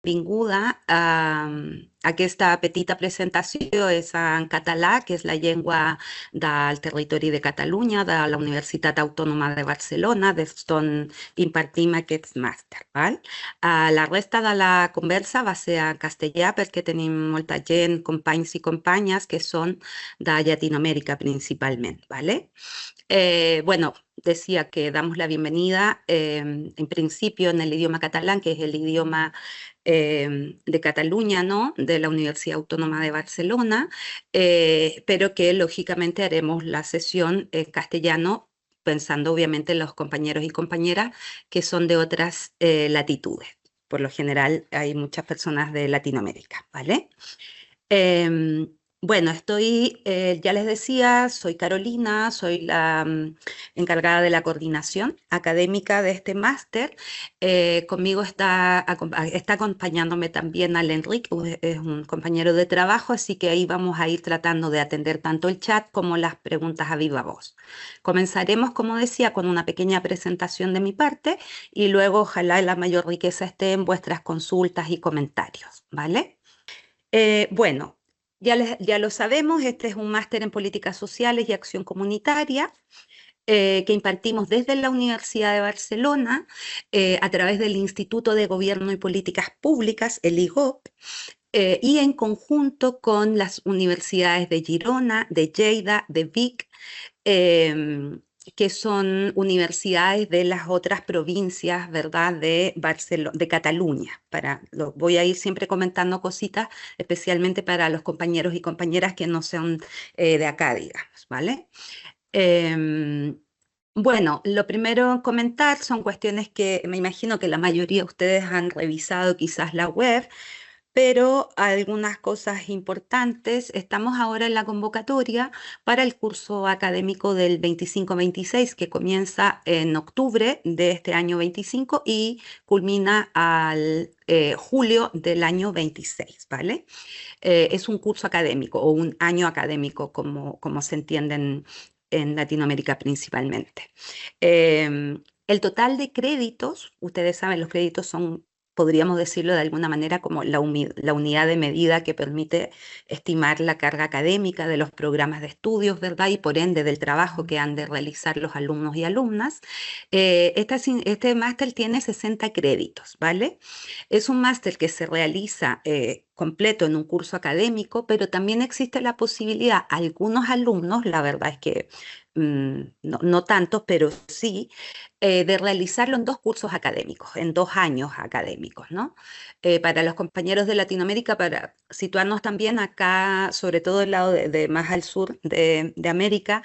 benvinguda a aquesta petita presentació és en català, que és la llengua del territori de Catalunya, de la Universitat Autònoma de Barcelona, des d'on impartim aquests màsters. Val? La resta de la conversa va ser en castellà perquè tenim molta gent, companys i companyes, que són de Llatinoamèrica principalment. ¿Vale? Bueno, decía que damos la bienvenida en principio en el idioma catalán, que es el idioma de Cataluña, ¿no? De la Universidad Autónoma de Barcelona, pero que lógicamente haremos la sesión en castellano, pensando obviamente en los compañeros y compañeras que son de otras latitudes. Por lo general hay muchas personas de Latinoamérica, ¿vale? Bueno, ya les decía, soy Carolina, soy la encargada de la coordinación académica de este máster. Conmigo está acompañándome también Al Enrique, es un compañero de trabajo, así que ahí vamos a ir tratando de atender tanto el chat como las preguntas a viva voz. Comenzaremos, como decía, con una pequeña presentación de mi parte y luego ojalá la mayor riqueza esté en vuestras consultas y comentarios, ¿vale? Bueno, ya lo sabemos, este es un máster en políticas sociales y acción comunitaria que impartimos desde la Universidad de Barcelona a través del Instituto de Gobierno y Políticas Públicas, el IGOP, y en conjunto con las universidades de Girona, de Lleida, de Vic, que son universidades de las otras provincias, ¿verdad?, de Cataluña. Voy a ir siempre comentando cositas, especialmente para los compañeros y compañeras que no son de acá, digamos, ¿vale? Bueno, lo primero comentar son cuestiones que me imagino que la mayoría de ustedes han revisado quizás la web, pero algunas cosas importantes. Estamos ahora en la convocatoria para el curso académico del 25-26, que comienza en octubre de este año 25 y culmina al julio del año 26, ¿vale? Es un curso académico o un año académico, como se entiende en Latinoamérica principalmente. El total de créditos, ustedes saben, los créditos son, podríamos decirlo de alguna manera, como la unidad de medida que permite estimar la carga académica de los programas de estudios, ¿verdad? Y por ende del trabajo que han de realizar los alumnos y alumnas. Este máster tiene 60 créditos, ¿vale? Es un máster que se realiza completo en un curso académico, pero también existe la posibilidad, algunos alumnos, la verdad es que no tantos, pero sí, de realizarlo en 2 cursos académicos, en 2 años académicos, ¿no? Para los compañeros de Latinoamérica, para situarnos también acá, sobre todo del lado de más al sur de América,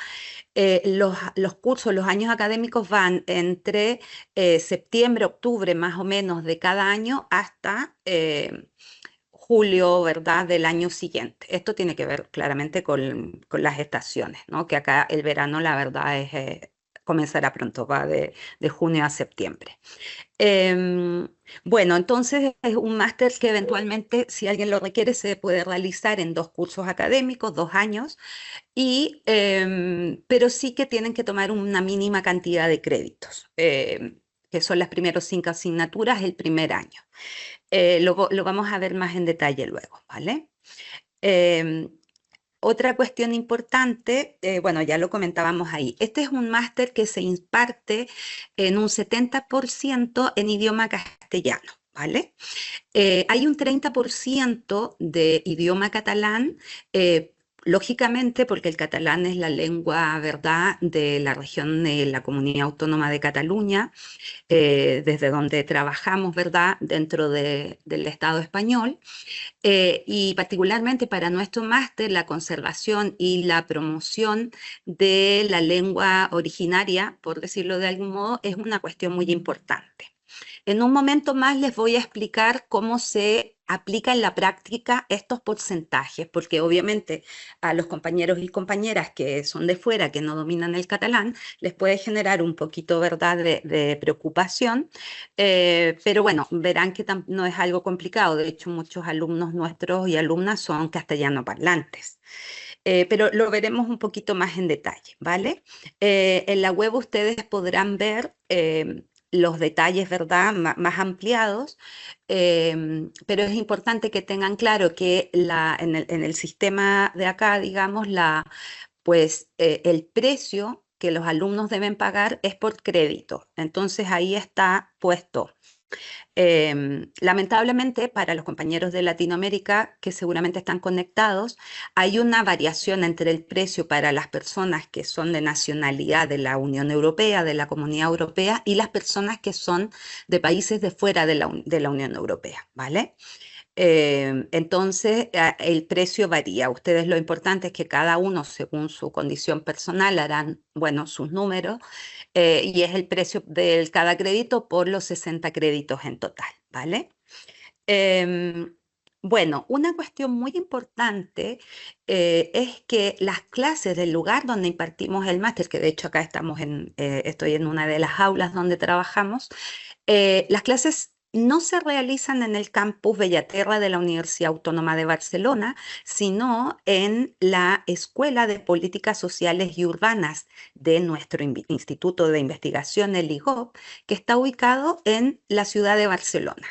los cursos, los años académicos van entre septiembre, octubre más o menos de cada año hasta julio, ¿verdad?, del año siguiente. Esto tiene que ver claramente con las estaciones, ¿no? Que acá el verano, la verdad, comenzará pronto, va de junio a septiembre. Bueno, entonces es un máster que eventualmente, si alguien lo requiere, se puede realizar en 2 cursos académicos, 2 años, pero sí que tienen que tomar una mínima cantidad de créditos, que son las primeras 5 asignaturas el primer año. Lo vamos a ver más en detalle luego, ¿vale? Otra cuestión importante, bueno, ya lo comentábamos ahí. Este es un máster que se imparte en un 70% en idioma castellano, ¿vale? Hay un 30% de idioma catalán, lógicamente porque el catalán es la lengua, ¿verdad?, de la región de la Comunidad Autónoma de Cataluña, desde donde trabajamos, ¿verdad?, dentro del Estado español. Y particularmente para nuestro máster, la conservación y la promoción de la lengua originaria, por decirlo de algún modo, es una cuestión muy importante. En un momento más les voy a explicar cómo se aplica en la práctica estos porcentajes, porque obviamente a los compañeros y compañeras que son de fuera, que no dominan el catalán, les puede generar un poquito, ¿verdad?, de preocupación, pero bueno, verán que no es algo complicado. De hecho, muchos alumnos nuestros y alumnas son castellano parlantes. Pero lo veremos un poquito más en detalle, ¿vale? En la web ustedes podrán ver los detalles, ¿verdad?, más ampliados, pero es importante que tengan claro que en el sistema de acá, digamos, pues el precio que los alumnos deben pagar es por crédito. Entonces ahí está puesto. Lamentablemente, para los compañeros de Latinoamérica que seguramente están conectados, hay una variación entre el precio para las personas que son de nacionalidad de la Unión Europea, de la Comunidad Europea, y las personas que son de países de fuera de la Unión Europea, ¿vale? Entonces, el precio varía. Ustedes lo importante es que cada uno, según su condición personal, harán, bueno, sus números y es el precio de cada crédito por los 60 créditos en total, ¿vale? Em, bueno, una cuestión muy importante es que las clases del lugar donde impartimos el máster, que de hecho acá estoy en una de las aulas donde trabajamos, las clases no se realizan en el campus Bellaterra de la Universidad Autónoma de Barcelona, sino en la Escuela de Políticas Sociales y Urbanas de nuestro Instituto de Investigación, el IGOP, que está ubicado en la ciudad de Barcelona.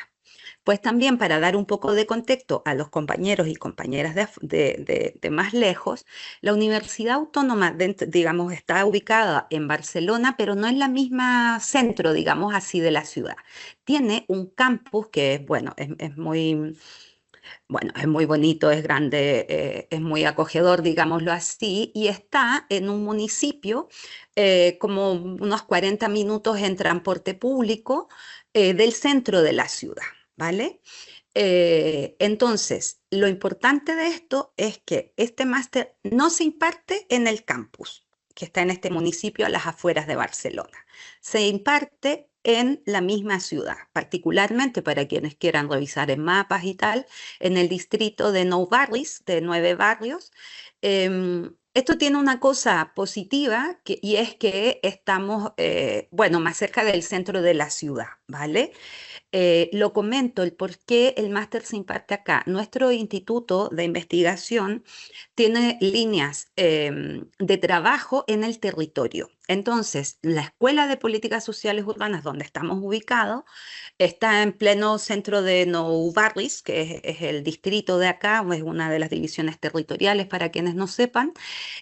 Pues también para dar un poco de contexto a los compañeros y compañeras de más lejos, la Universidad Autónoma, digamos, está ubicada en Barcelona, pero no en la misma centro, digamos así, de la ciudad. Tiene un campus que es, bueno, bueno, es muy bonito, es grande, es muy acogedor, digámoslo así, y está en un municipio como unos 40 minutos en transporte público del centro de la ciudad, ¿vale? Entonces, lo importante de esto es que este máster no se imparte en el campus, que está en este municipio a las afueras de Barcelona. Se imparte en la misma ciudad, particularmente para quienes quieran revisar en mapas y tal, en el distrito de Nou Barris, de 9 barrios. Esto tiene una cosa positiva y es que estamos, bueno, más cerca del centro de la ciudad, ¿vale? Lo comento, el por qué el máster se imparte acá. Nuestro instituto de investigación tiene líneas de trabajo en el territorio. Entonces, la Escuela de Políticas Sociales Urbanas, donde estamos ubicados, está en pleno centro de Nou Barris, que es el distrito de acá, es una de las divisiones territoriales para quienes no sepan.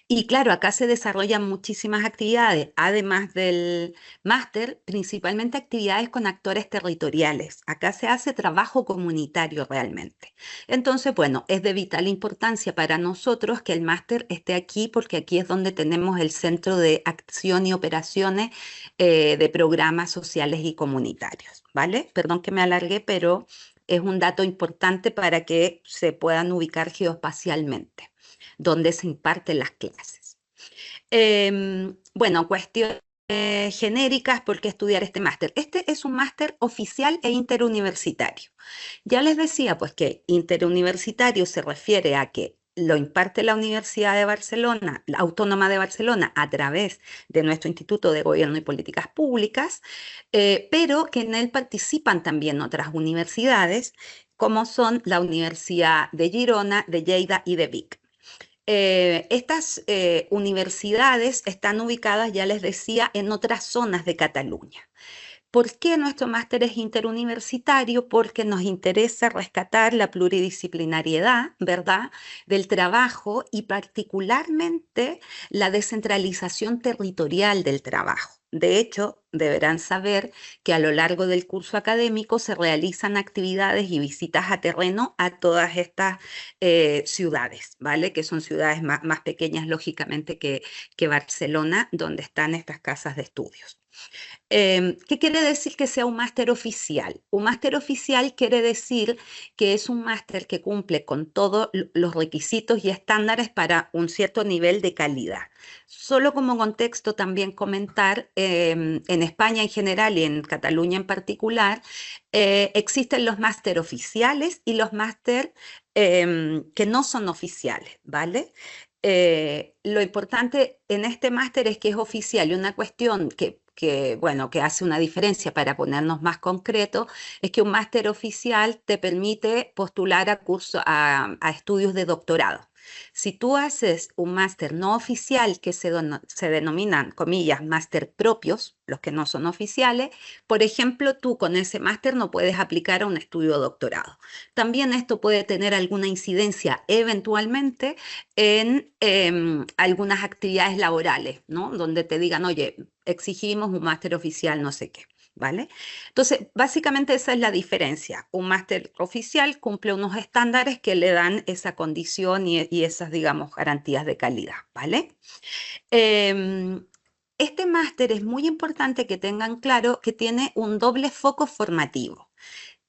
Y claro, acá se desarrollan muchísimas actividades, además del máster, principalmente actividades con actores territoriales. Acá se hace trabajo comunitario realmente. Entonces, bueno, es de vital importancia para nosotros que el máster esté aquí porque aquí es donde tenemos el centro de acción y operaciones de programas sociales y comunitarios, ¿vale? Perdón que me alargué, pero es un dato importante para que se puedan ubicar geoespacialmente donde se imparten las clases. Bueno, cuestiones genéricas, ¿por qué estudiar este máster? Este es un máster oficial e interuniversitario. Ya les decía, pues que interuniversitario se refiere a que lo imparte la Universidad de Barcelona, la Autónoma de Barcelona, a través de nuestro Instituto de Gobierno y Políticas Públicas, pero que en él participan también otras universidades, como son la Universidad de Girona, de Lleida y de Vic. Estas universidades están ubicadas, ya les decía, en otras zonas de Cataluña. ¿Por qué nuestro máster es interuniversitario? Porque nos interesa rescatar la pluridisciplinariedad, ¿verdad?, del trabajo y particularmente la descentralización territorial del trabajo. De hecho, deberán saber que a lo largo del curso académico se realizan actividades y visitas a terreno a todas estas ciudades, ¿vale? Que son ciudades más pequeñas, lógicamente, que Barcelona, donde están estas casas de estudios. ¿Qué quiere decir que sea un máster oficial? Un máster oficial quiere decir que es un máster que cumple con todos los requisitos y estándares para un cierto nivel de calidad. Solo como contexto también comentar, en España en general y en Cataluña en particular, existen los máster oficiales y los máster que no son oficiales, ¿vale? Lo importante en este máster es que es oficial y una cuestión bueno, que hace una diferencia para ponernos más concreto, es que un máster oficial te permite postular a estudios de doctorado. Si tú haces un máster no oficial, que se denominan, comillas, máster propios, los que no son oficiales, por ejemplo, tú con ese máster no puedes aplicar a un estudio de doctorado. También esto puede tener alguna incidencia eventualmente en algunas actividades laborales, ¿no? Donde te digan, oye, exigimos un máster oficial, no sé qué. ¿Vale? Entonces, básicamente esa es la diferencia. Un máster oficial cumple unos estándares que le dan esa condición y esas, digamos, garantías de calidad, ¿vale? Em, este máster es muy importante que tengan claro que tiene un doble foco formativo.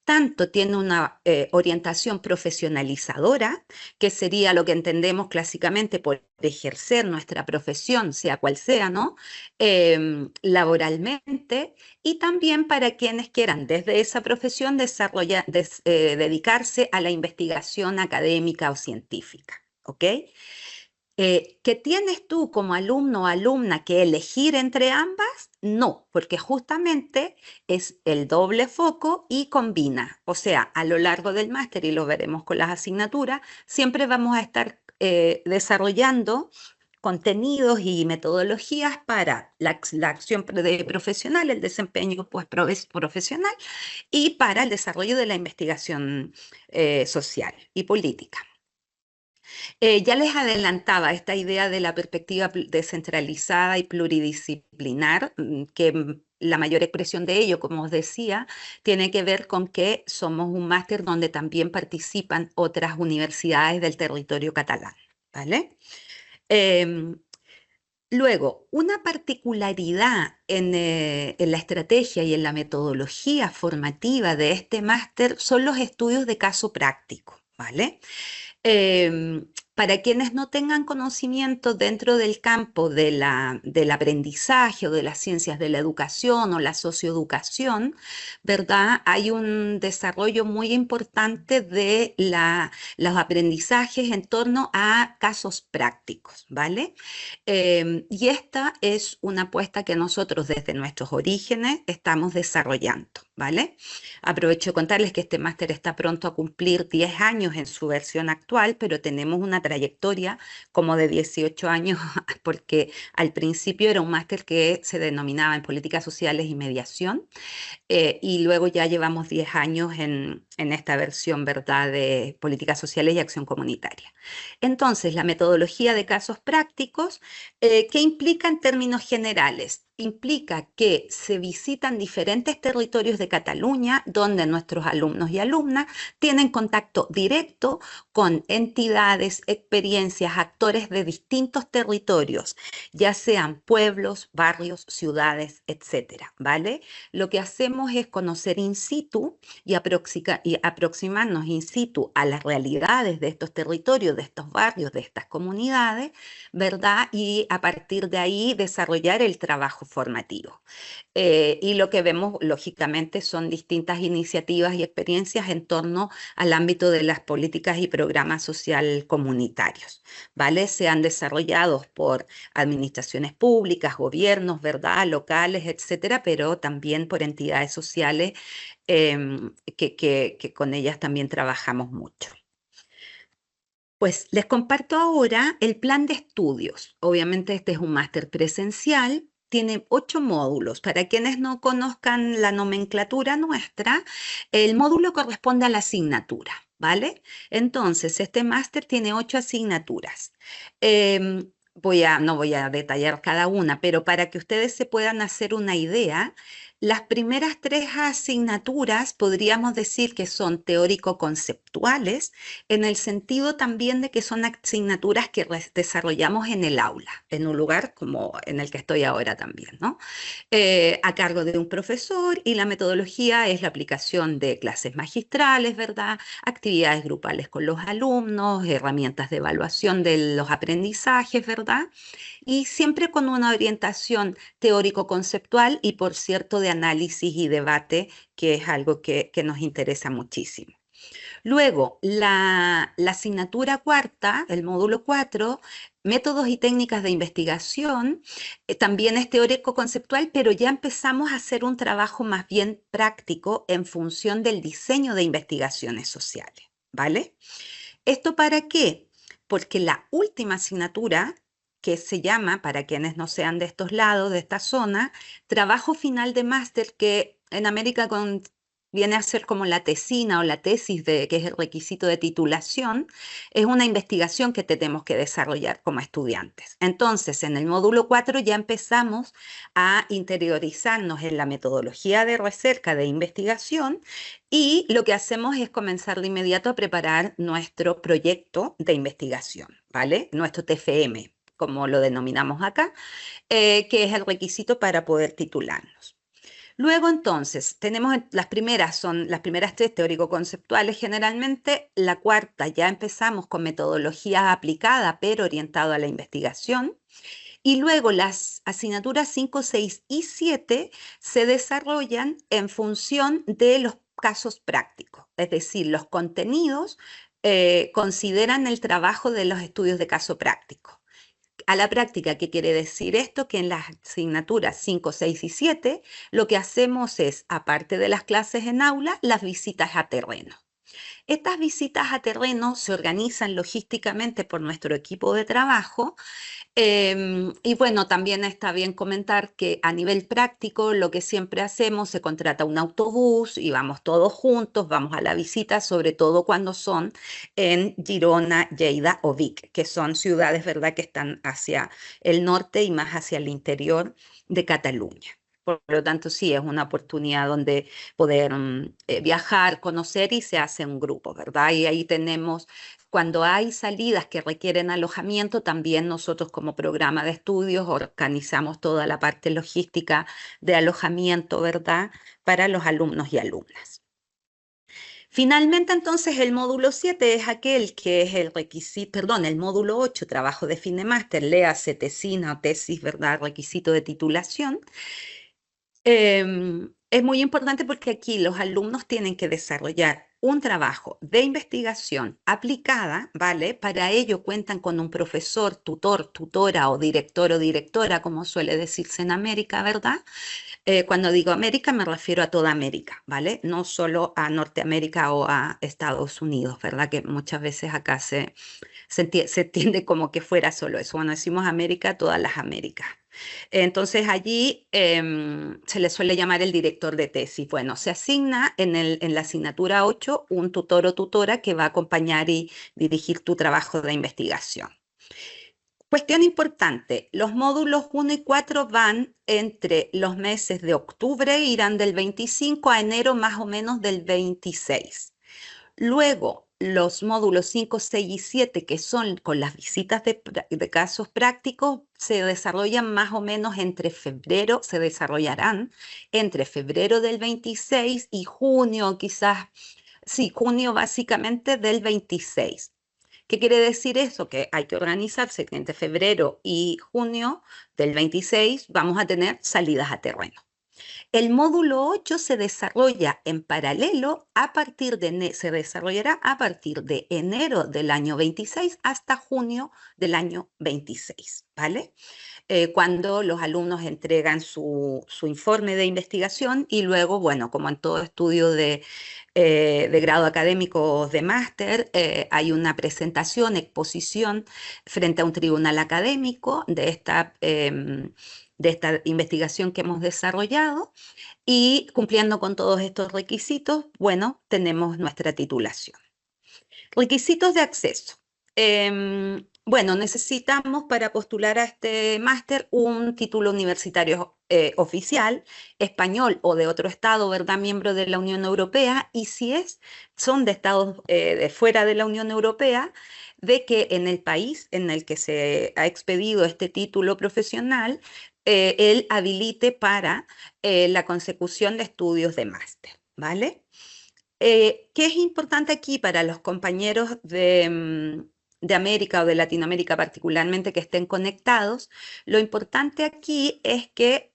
Tanto tiene una orientación profesionalizadora, que sería lo que entendemos clásicamente por ejercer nuestra profesión, sea cual sea, ¿no? Laboralmente, y también para quienes quieran desde esa profesión dedicarse a la investigación académica o científica, ¿ok? ¿Que tienes tú como alumno o alumna que elegir entre ambas? No, porque justamente es el doble foco y combina. O sea, a lo largo del máster, y lo veremos con las asignaturas, siempre vamos a estar desarrollando contenidos y metodologías para la acción profesional, el desempeño pues, profesional y para el desarrollo de la investigación social y política. Ya les adelantaba esta idea de la perspectiva descentralizada y pluridisciplinar, que la mayor expresión de ello, como os decía, tiene que ver con que somos un máster donde también participan otras universidades del territorio catalán, ¿vale? Em, Luego, una particularidad en la estrategia y en la metodología formativa de este máster son los estudios de caso práctico, ¿vale? Para quienes no tengan conocimiento dentro del campo del aprendizaje o de las ciencias de la educación o la socioeducación, ¿verdad? Hay un desarrollo muy importante de los aprendizajes en torno a casos prácticos, ¿vale? Y esta es una apuesta que nosotros desde nuestros orígenes estamos desarrollando, ¿vale? Aprovecho de contarles que este máster está pronto a cumplir 10 años en su versión actual, pero tenemos una trayectoria como de 18 años, porque al principio era un máster que se denominaba en políticas sociales y mediación, y luego ya llevamos 10 años en esta versión, ¿verdad?, de políticas sociales y acción comunitaria. Entonces, la metodología de casos prácticos, ¿qué implica en términos generales? Implica que se visitan diferentes territorios de Cataluña donde nuestros alumnos y alumnas tienen contacto directo con entidades, experiencias, actores de distintos territorios, ya sean pueblos, barrios, ciudades, etcétera, ¿vale? Lo que hacemos es conocer in situ y aproximarnos in situ a las realidades de estos territorios, de estos barrios, de estas comunidades, ¿verdad? Y a partir de ahí desarrollar el trabajo formativo. Y lo que vemos, lógicamente, son distintas iniciativas y experiencias en torno al ámbito de las políticas y programas social comunitarios, ¿vale? Sean desarrollados por administraciones públicas, gobiernos, ¿verdad? Locales, etcétera, pero también por entidades sociales que con ellas también trabajamos mucho. Pues les comparto ahora el plan de estudios. Obviamente este es un máster presencial, tiene 8 módulos. Para quienes no conozcan la nomenclatura nuestra, el módulo corresponde a la asignatura, ¿vale? Entonces, este máster tiene 8 asignaturas. No voy a detallar cada una, pero para que ustedes se puedan hacer una idea, las primeras 3 asignaturas podríamos decir que son teórico-conceptuales, en el sentido también de que son asignaturas que desarrollamos en el aula, en un lugar como en el que estoy ahora también, ¿no? A cargo de un profesor, y la metodología es la aplicación de clases magistrales, ¿verdad? Actividades grupales con los alumnos, herramientas de evaluación de los aprendizajes, ¿verdad? Y siempre con una orientación teórico-conceptual y, por cierto, de análisis y debate, que es algo que nos interesa muchísimo. Luego, la asignatura cuarta, el módulo 4, métodos y técnicas de investigación, también es teórico-conceptual, pero ya empezamos a hacer un trabajo más bien práctico en función del diseño de investigaciones sociales, ¿vale? ¿Esto para qué? porque la última asignatura, que se llama, para quienes no sean de estos lados, de esta zona, trabajo final de máster, que en América viene a ser como la tesina o la tesis, que es el requisito de titulación, es una investigación que tenemos que desarrollar como estudiantes. Entonces, en el módulo 4 ya empezamos a interiorizarnos en la metodología de recerca, de investigación, y lo que hacemos es comenzar de inmediato a preparar nuestro proyecto de investigación, ¿vale? Nuestro TFM, como lo denominamos acá, que es el requisito para poder titularnos. Luego entonces, tenemos son las primeras tres teórico-conceptuales generalmente, la cuarta ya empezamos con metodología aplicada pero orientado a la investigación, y luego las asignaturas 5, 6 y 7 se desarrollan en función de los casos prácticos, es decir, los contenidos consideran el trabajo de los estudios de caso práctico. A la práctica, ¿qué quiere decir esto? Que en las asignaturas 5, 6 y 7 lo que hacemos es, aparte de las clases en aula, las visitas a terreno. Estas visitas a terreno se organizan logísticamente por nuestro equipo de trabajo. Y bueno, también está bien comentar que a nivel práctico lo que siempre hacemos, se contrata un autobús y vamos todos juntos, vamos a la visita, sobre todo cuando son en Girona, Lleida o Vic, que son ciudades, ¿verdad?, que están hacia el norte y más hacia el interior de Cataluña. Por lo tanto, sí, es una oportunidad donde poder viajar, conocer, y se hace un grupo, ¿verdad? Y ahí tenemos, cuando hay salidas que requieren alojamiento, también nosotros como programa de estudios organizamos toda la parte logística de alojamiento, ¿verdad?, para los alumnos y alumnas. Finalmente, entonces, el módulo 7 es aquel que es el requisito, perdón, el módulo 8, trabajo de fin de máster, léase tesina o tesis, ¿verdad?, requisito de titulación. Es muy importante porque aquí los alumnos tienen que desarrollar un trabajo de investigación aplicada, ¿vale? Para ello cuentan con un profesor, tutor, tutora o directora, como suele decirse en América, ¿verdad? Cuando digo América me refiero a toda América, ¿vale? No solo a Norteamérica o a Estados Unidos, ¿verdad? Que muchas veces acá se entiende como que fuera solo eso. Bueno, decimos América, todas las Américas. Entonces allí se le suele llamar el director de tesis. Bueno, se asigna en la asignatura 8 un tutor o tutora que va a acompañar y dirigir tu trabajo de investigación. Cuestión importante, los módulos 1 y 4 van entre los meses de octubre, irán del 25 a enero más o menos del 26. Luego, los módulos 5, 6 y 7, que son con las visitas de casos prácticos, se desarrollan más o menos entre febrero, se desarrollarán entre febrero del 26 y junio, quizás, sí, junio básicamente del 26. ¿Qué quiere decir eso? Que hay que organizarse que entre febrero y junio del 26 vamos a tener salidas a terreno. El módulo 8 se desarrolla en paralelo se desarrollará a partir de enero del año 26 hasta junio del año 26, ¿vale? Cuando los alumnos entregan su informe de investigación y luego, bueno, como en todo estudio de grado académico de máster, hay una presentación, exposición frente a un tribunal académico de esta investigación que hemos desarrollado, y cumpliendo con todos estos requisitos, bueno, tenemos nuestra titulación. Requisitos de acceso. Bueno, necesitamos para postular a este máster un título universitario oficial, español o de otro estado, ¿verdad?, miembro de la Unión Europea, y si son de estados de fuera de la Unión Europea, de que en el país en el que se ha expedido este título profesional, él habilite para la consecución de estudios de máster, ¿vale? ¿Qué es importante aquí para los compañeros de América o de Latinoamérica particularmente que estén conectados? Lo importante aquí es que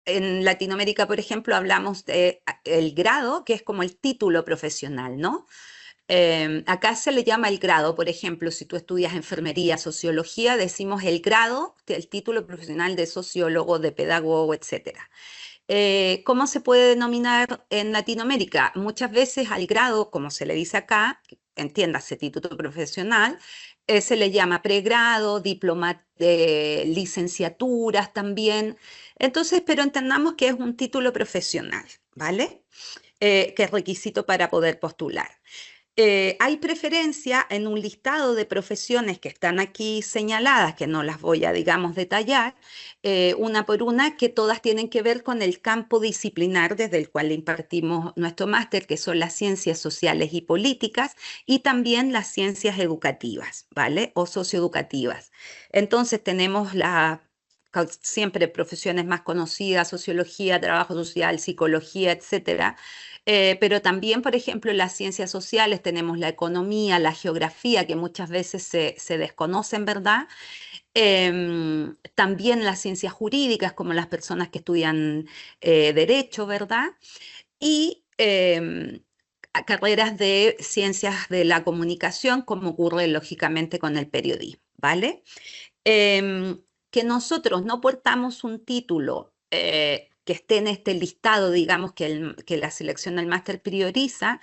en Latinoamérica, por ejemplo, hablamos del grado, que es como el título profesional, ¿no? Acá se le llama el grado, por ejemplo, si tú estudias enfermería, sociología, decimos el grado, el título profesional de sociólogo, de pedagogo, etcétera. ¿Cómo se puede denominar en Latinoamérica? Muchas veces al grado, como se le dice acá, entiéndase, título profesional, se le llama pregrado, diploma, licenciaturas también. Entonces, pero entendamos que es un título profesional, ¿vale? Que es requisito para poder postular. Hay preferencia en un listado de profesiones que están aquí señaladas, que no las voy a, digamos, detallar, una por una, que todas tienen que ver con el campo disciplinar desde el cual impartimos nuestro máster, que son las ciencias sociales y políticas, y también las ciencias educativas, ¿vale? O socioeducativas. Entonces tenemos siempre profesiones más conocidas, sociología, trabajo social, psicología, etcétera. Pero también, por ejemplo, en las ciencias sociales tenemos la economía, la geografía, que muchas veces se desconocen, ¿verdad? También las ciencias jurídicas, como las personas que estudian derecho, ¿verdad? Y carreras de ciencias de la comunicación, como ocurre lógicamente con el periodismo, ¿vale? Em, que nosotros no portamos un título que esté en este listado, digamos, que la selección del máster prioriza,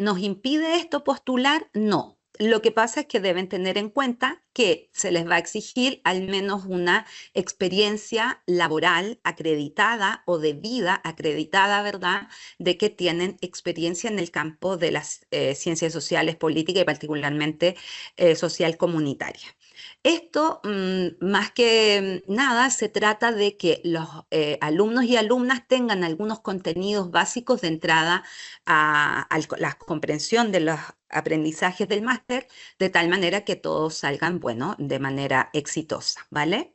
¿nos impide esto postular? No. Lo que pasa es que deben tener en cuenta que se les va a exigir al menos una experiencia laboral acreditada o de vida acreditada, ¿verdad? De que tienen experiencia en el campo de las ciencias sociales, políticas y particularmente social comunitaria. Esto, más que nada, se trata de que los alumnos y alumnas tengan algunos contenidos básicos de entrada a la comprensión de los aprendizajes del máster, de tal manera que todos salgan, bueno, de manera exitosa, ¿vale?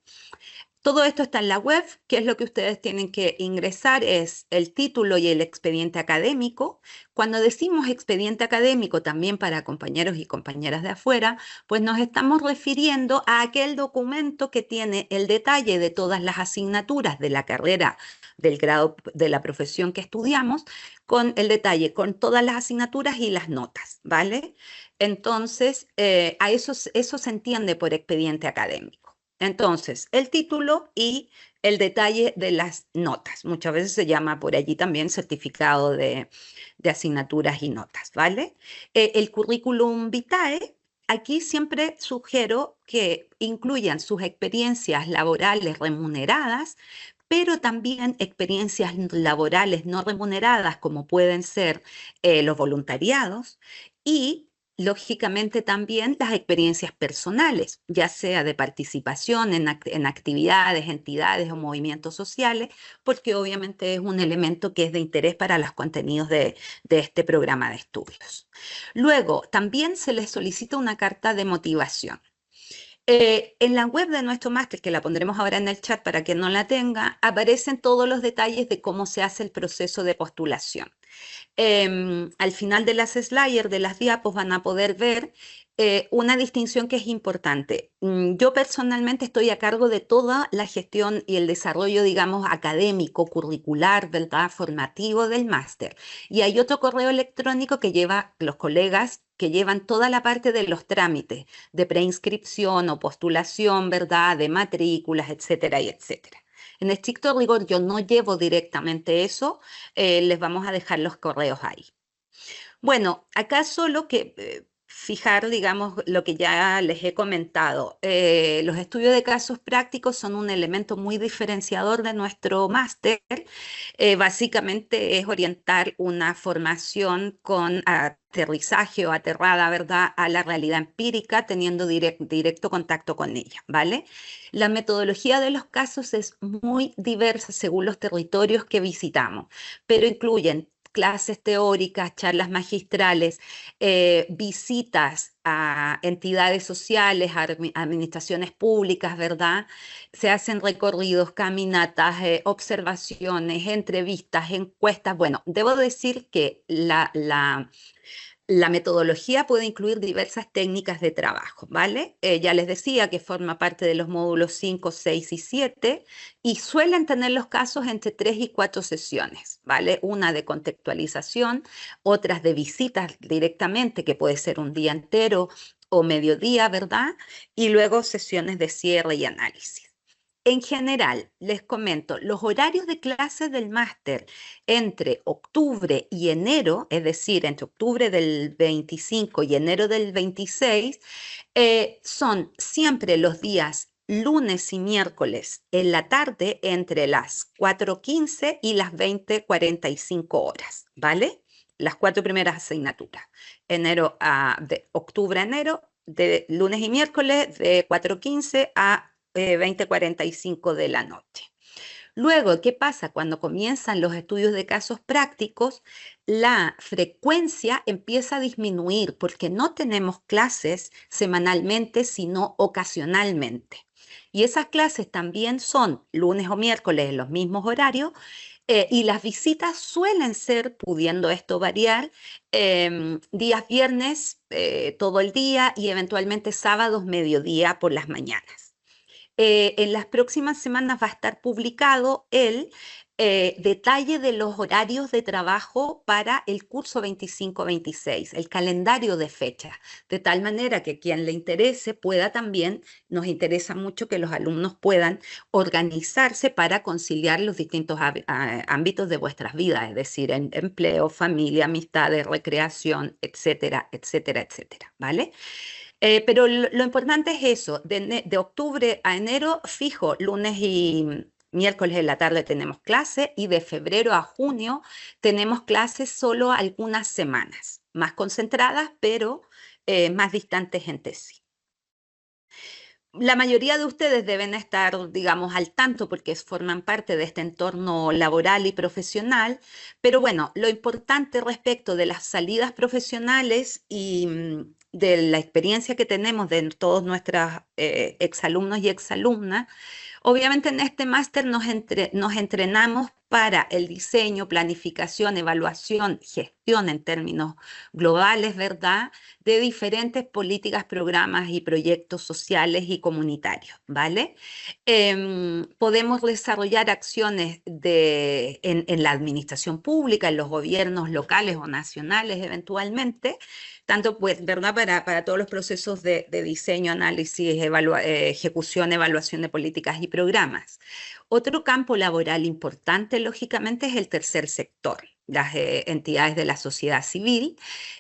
Todo esto está en la web. ¿Qué es lo que ustedes tienen que ingresar? Es el título y el expediente académico. Cuando decimos expediente académico también para compañeros y compañeras de afuera, pues nos estamos refiriendo a aquel documento que tiene el detalle de todas las asignaturas de la carrera, del grado, de la profesión que estudiamos, con el detalle, con todas las asignaturas y las notas, ¿vale? Entonces, eso se entiende por expediente académico. Entonces, el título y el detalle de las notas. Muchas veces se llama por allí también certificado de asignaturas y notas, ¿vale? El currículum vitae, aquí siempre sugiero que incluyan sus experiencias laborales remuneradas, pero también experiencias laborales no remuneradas, como pueden ser los voluntariados, y lógicamente también las experiencias personales, ya sea de participación en actividades, entidades o movimientos sociales, porque obviamente es un elemento que es de interés para los contenidos de este programa de estudios. Luego, también se les solicita una carta de motivación. En la web de nuestro máster, que la pondremos ahora en el chat para que no la tenga, aparecen todos los detalles de cómo se hace el proceso de postulación. Al final de las slides, de las diapos, van a poder ver una distinción que es importante. Yo personalmente estoy a cargo de toda la gestión y el desarrollo, digamos, académico, curricular, ¿verdad? Formativo del máster. Y hay otro correo electrónico que lleva los colegas que llevan toda la parte de los trámites de preinscripción o postulación, ¿verdad? De matrículas, etcétera, y etcétera. En estricto rigor, yo no llevo directamente eso, les vamos a dejar los correos ahí. Bueno, acá solo que fijar, digamos, lo que ya les he comentado. Los estudios de casos prácticos son un elemento muy diferenciador de nuestro máster. Básicamente es orientar una formación con aterrizaje o aterrada, ¿verdad?, a la realidad empírica, teniendo directo contacto con ella, ¿vale? La metodología de los casos es muy diversa según los territorios que visitamos, pero incluyen clases teóricas, charlas magistrales, visitas a entidades sociales, a administraciones públicas, ¿verdad? Se hacen recorridos, caminatas, observaciones, entrevistas, encuestas. Bueno, debo decir que la metodología puede incluir diversas técnicas de trabajo, ¿vale? Ya les decía que forma parte de los módulos 5, 6 y 7 y suelen tener los casos entre 3 y 4 sesiones, ¿vale? Una de contextualización, otras de visitas directamente, que puede ser un día entero o mediodía, ¿verdad? Y luego sesiones de cierre y análisis. En general, les comento, los horarios de clases del máster entre octubre y enero, es decir, entre octubre del 25 y enero del 26, son siempre los días lunes y miércoles en la tarde entre las 4:15 y las 20:45 horas, ¿vale? Las cuatro primeras asignaturas. De octubre a enero, de lunes y miércoles, de 4:15 a 20:45 de la noche. Luego, ¿qué pasa? Cuando comienzan los estudios de casos prácticos, la frecuencia empieza a disminuir porque no tenemos clases semanalmente, sino ocasionalmente. Y esas clases también son lunes o miércoles en los mismos horarios, y las visitas suelen ser, pudiendo esto variar, días viernes todo el día y eventualmente sábados mediodía por las mañanas. En las próximas semanas va a estar publicado el detalle de los horarios de trabajo para el curso 25-26, el calendario de fechas, de tal manera que quien le interese pueda también, nos interesa mucho que los alumnos puedan organizarse para conciliar los distintos ámbitos de vuestras vidas, es decir, empleo, familia, amistades, recreación, etcétera, etcétera, etcétera, ¿vale? Pero lo importante es eso, de octubre a enero, fijo, lunes y miércoles en la tarde tenemos clase y de febrero a junio tenemos clases solo algunas semanas, más concentradas, pero más distantes entre sí. La mayoría de ustedes deben estar, digamos, al tanto porque forman parte de este entorno laboral y profesional, pero bueno, lo importante respecto de las salidas profesionales y de la experiencia que tenemos de todos nuestros exalumnos y exalumnas. Obviamente en este máster nos entrenamos para el diseño, planificación, evaluación, gestión en términos globales, ¿verdad? De diferentes políticas, programas y proyectos sociales y comunitarios, ¿vale? Podemos desarrollar acciones en la administración pública, en los gobiernos locales o nacionales eventualmente, tanto pues, ¿verdad? Para todos los procesos de diseño, análisis, ejecución, evaluación de políticas y programas. Otro campo laboral importante, lógicamente, es el tercer sector, las entidades de la sociedad civil,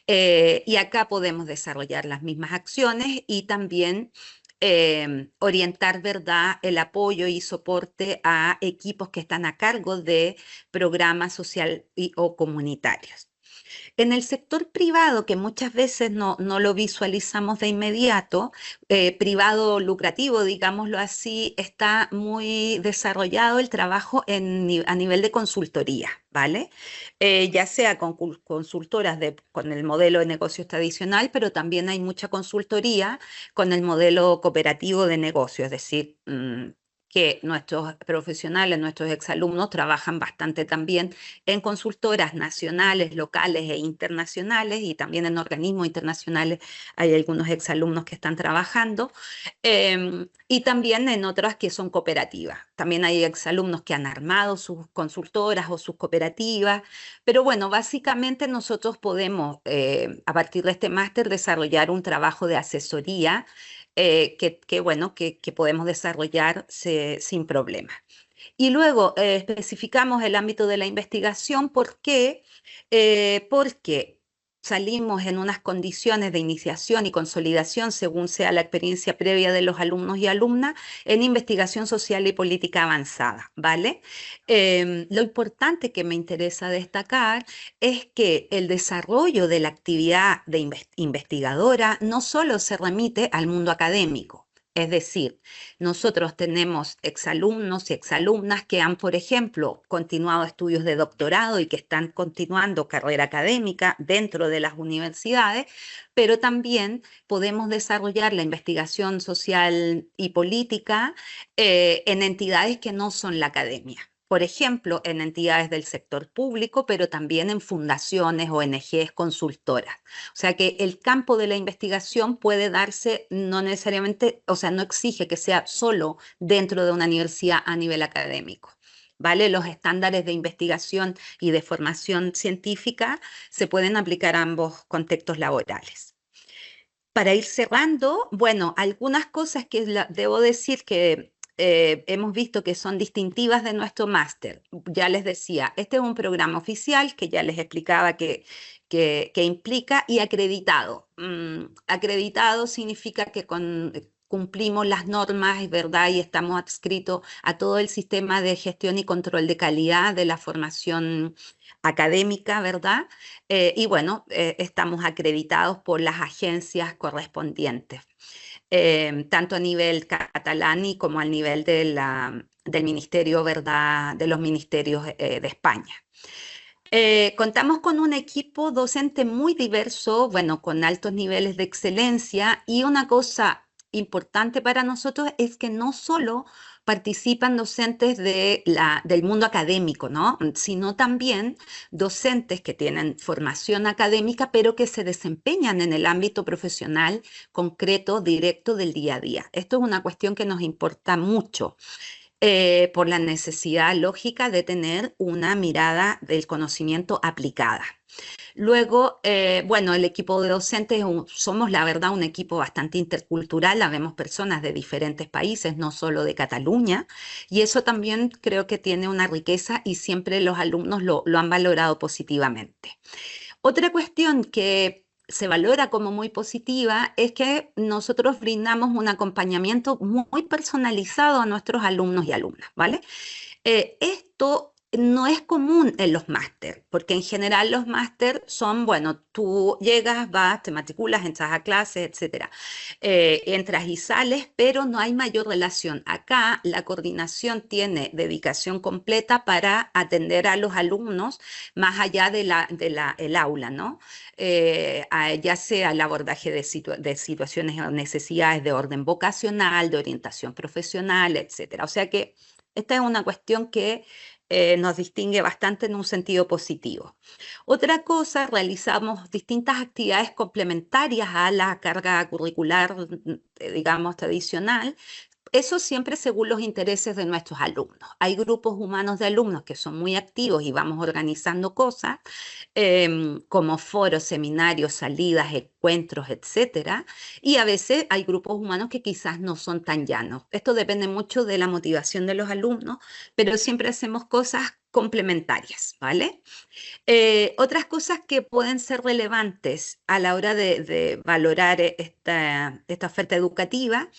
y acá podemos desarrollar las mismas acciones y también orientar, ¿verdad?, el apoyo y soporte a equipos que están a cargo de programas social o comunitarios. En el sector privado, que muchas veces no lo visualizamos de inmediato, privado lucrativo, digámoslo así, está muy desarrollado el trabajo a nivel de consultoría, ¿vale? Ya sea con consultoras con el modelo de negocios tradicional, pero también hay mucha consultoría con el modelo cooperativo de negocio, es decir, que nuestros profesionales, nuestros exalumnos trabajan bastante también en consultoras nacionales, locales e internacionales y también en organismos internacionales hay algunos exalumnos que están trabajando, y también en otras que son cooperativas. También hay exalumnos que han armado sus consultoras o sus cooperativas, pero bueno, básicamente nosotros podemos a partir de este máster desarrollar un trabajo de asesoría bueno, que podemos desarrollar sin problema. Y luego especificamos el ámbito de la investigación. ¿Por qué? Porque salimos en unas condiciones de iniciación y consolidación, según sea la experiencia previa de los alumnos y alumnas, en investigación social y política avanzada, ¿vale? Lo importante que me interesa destacar es que el desarrollo de la actividad de investigadora no solo se remite al mundo académico. Es decir, nosotros tenemos exalumnos y exalumnas que han, por ejemplo, continuado estudios de doctorado y que están continuando carrera académica dentro de las universidades, pero también podemos desarrollar la investigación social y política en entidades que no son la academia. Por ejemplo, en entidades del sector público, pero también en fundaciones, ONGs, consultoras. O sea que el campo de la investigación puede darse no necesariamente, o sea, no exige que sea solo dentro de una universidad a nivel académico. ¿Vale? Los estándares de investigación y de formación científica se pueden aplicar a ambos contextos laborales. Para ir cerrando, bueno, algunas cosas que debo decir que hemos visto que son distintivas de nuestro máster. Ya les decía, este es un programa oficial que ya les explicaba que implica y acreditado. Acreditado significa que cumplimos las normas, es verdad, y estamos adscritos a todo el sistema de gestión y control de calidad de la formación académica, ¿verdad? Y bueno, estamos acreditados por las agencias correspondientes, tanto a nivel catalán y como al nivel del ministerio, ¿verdad? De los ministerios de España. Contamos con un equipo docente muy diverso, bueno, con altos niveles de excelencia, y una cosa importante para nosotros es que no solo participan docentes del mundo académico, ¿no? Sino también docentes que tienen formación académica, pero que se desempeñan en el ámbito profesional concreto, directo del día a día. Esto es una cuestión que nos importa mucho, por la necesidad lógica de tener una mirada del conocimiento aplicada. Luego, bueno, el equipo de docentes somos, la verdad, un equipo bastante intercultural. Habemos personas de diferentes países, no solo de Cataluña, y eso también creo que tiene una riqueza y siempre los alumnos lo han valorado positivamente. Otra cuestión que se valora como muy positiva es que nosotros brindamos un acompañamiento muy personalizado a nuestros alumnos y alumnas, ¿vale? Esto no es común en los máster, porque en general los máster son, bueno, tú llegas, vas, te matriculas, entras a clases, etcétera. Entras y sales, pero no hay mayor relación. Acá la coordinación tiene dedicación completa para atender a los alumnos más allá el aula, ¿no? Ya sea el abordaje de situaciones o necesidades de orden vocacional, de orientación profesional, etcétera. O sea que esta es una cuestión que nos distingue bastante en un sentido positivo. Otra cosa, realizamos distintas actividades complementarias a la carga curricular, digamos, tradicional. Eso siempre según los intereses de nuestros alumnos. Hay grupos humanos de alumnos que son muy activos y vamos organizando cosas, como foros, seminarios, salidas, encuentros, etcétera. Y a veces hay grupos humanos que quizás no son tan llanos. Esto depende mucho de la motivación de los alumnos, pero siempre hacemos cosas complementarias, ¿vale? Otras cosas que pueden ser relevantes a la hora de valorar esta oferta educativa: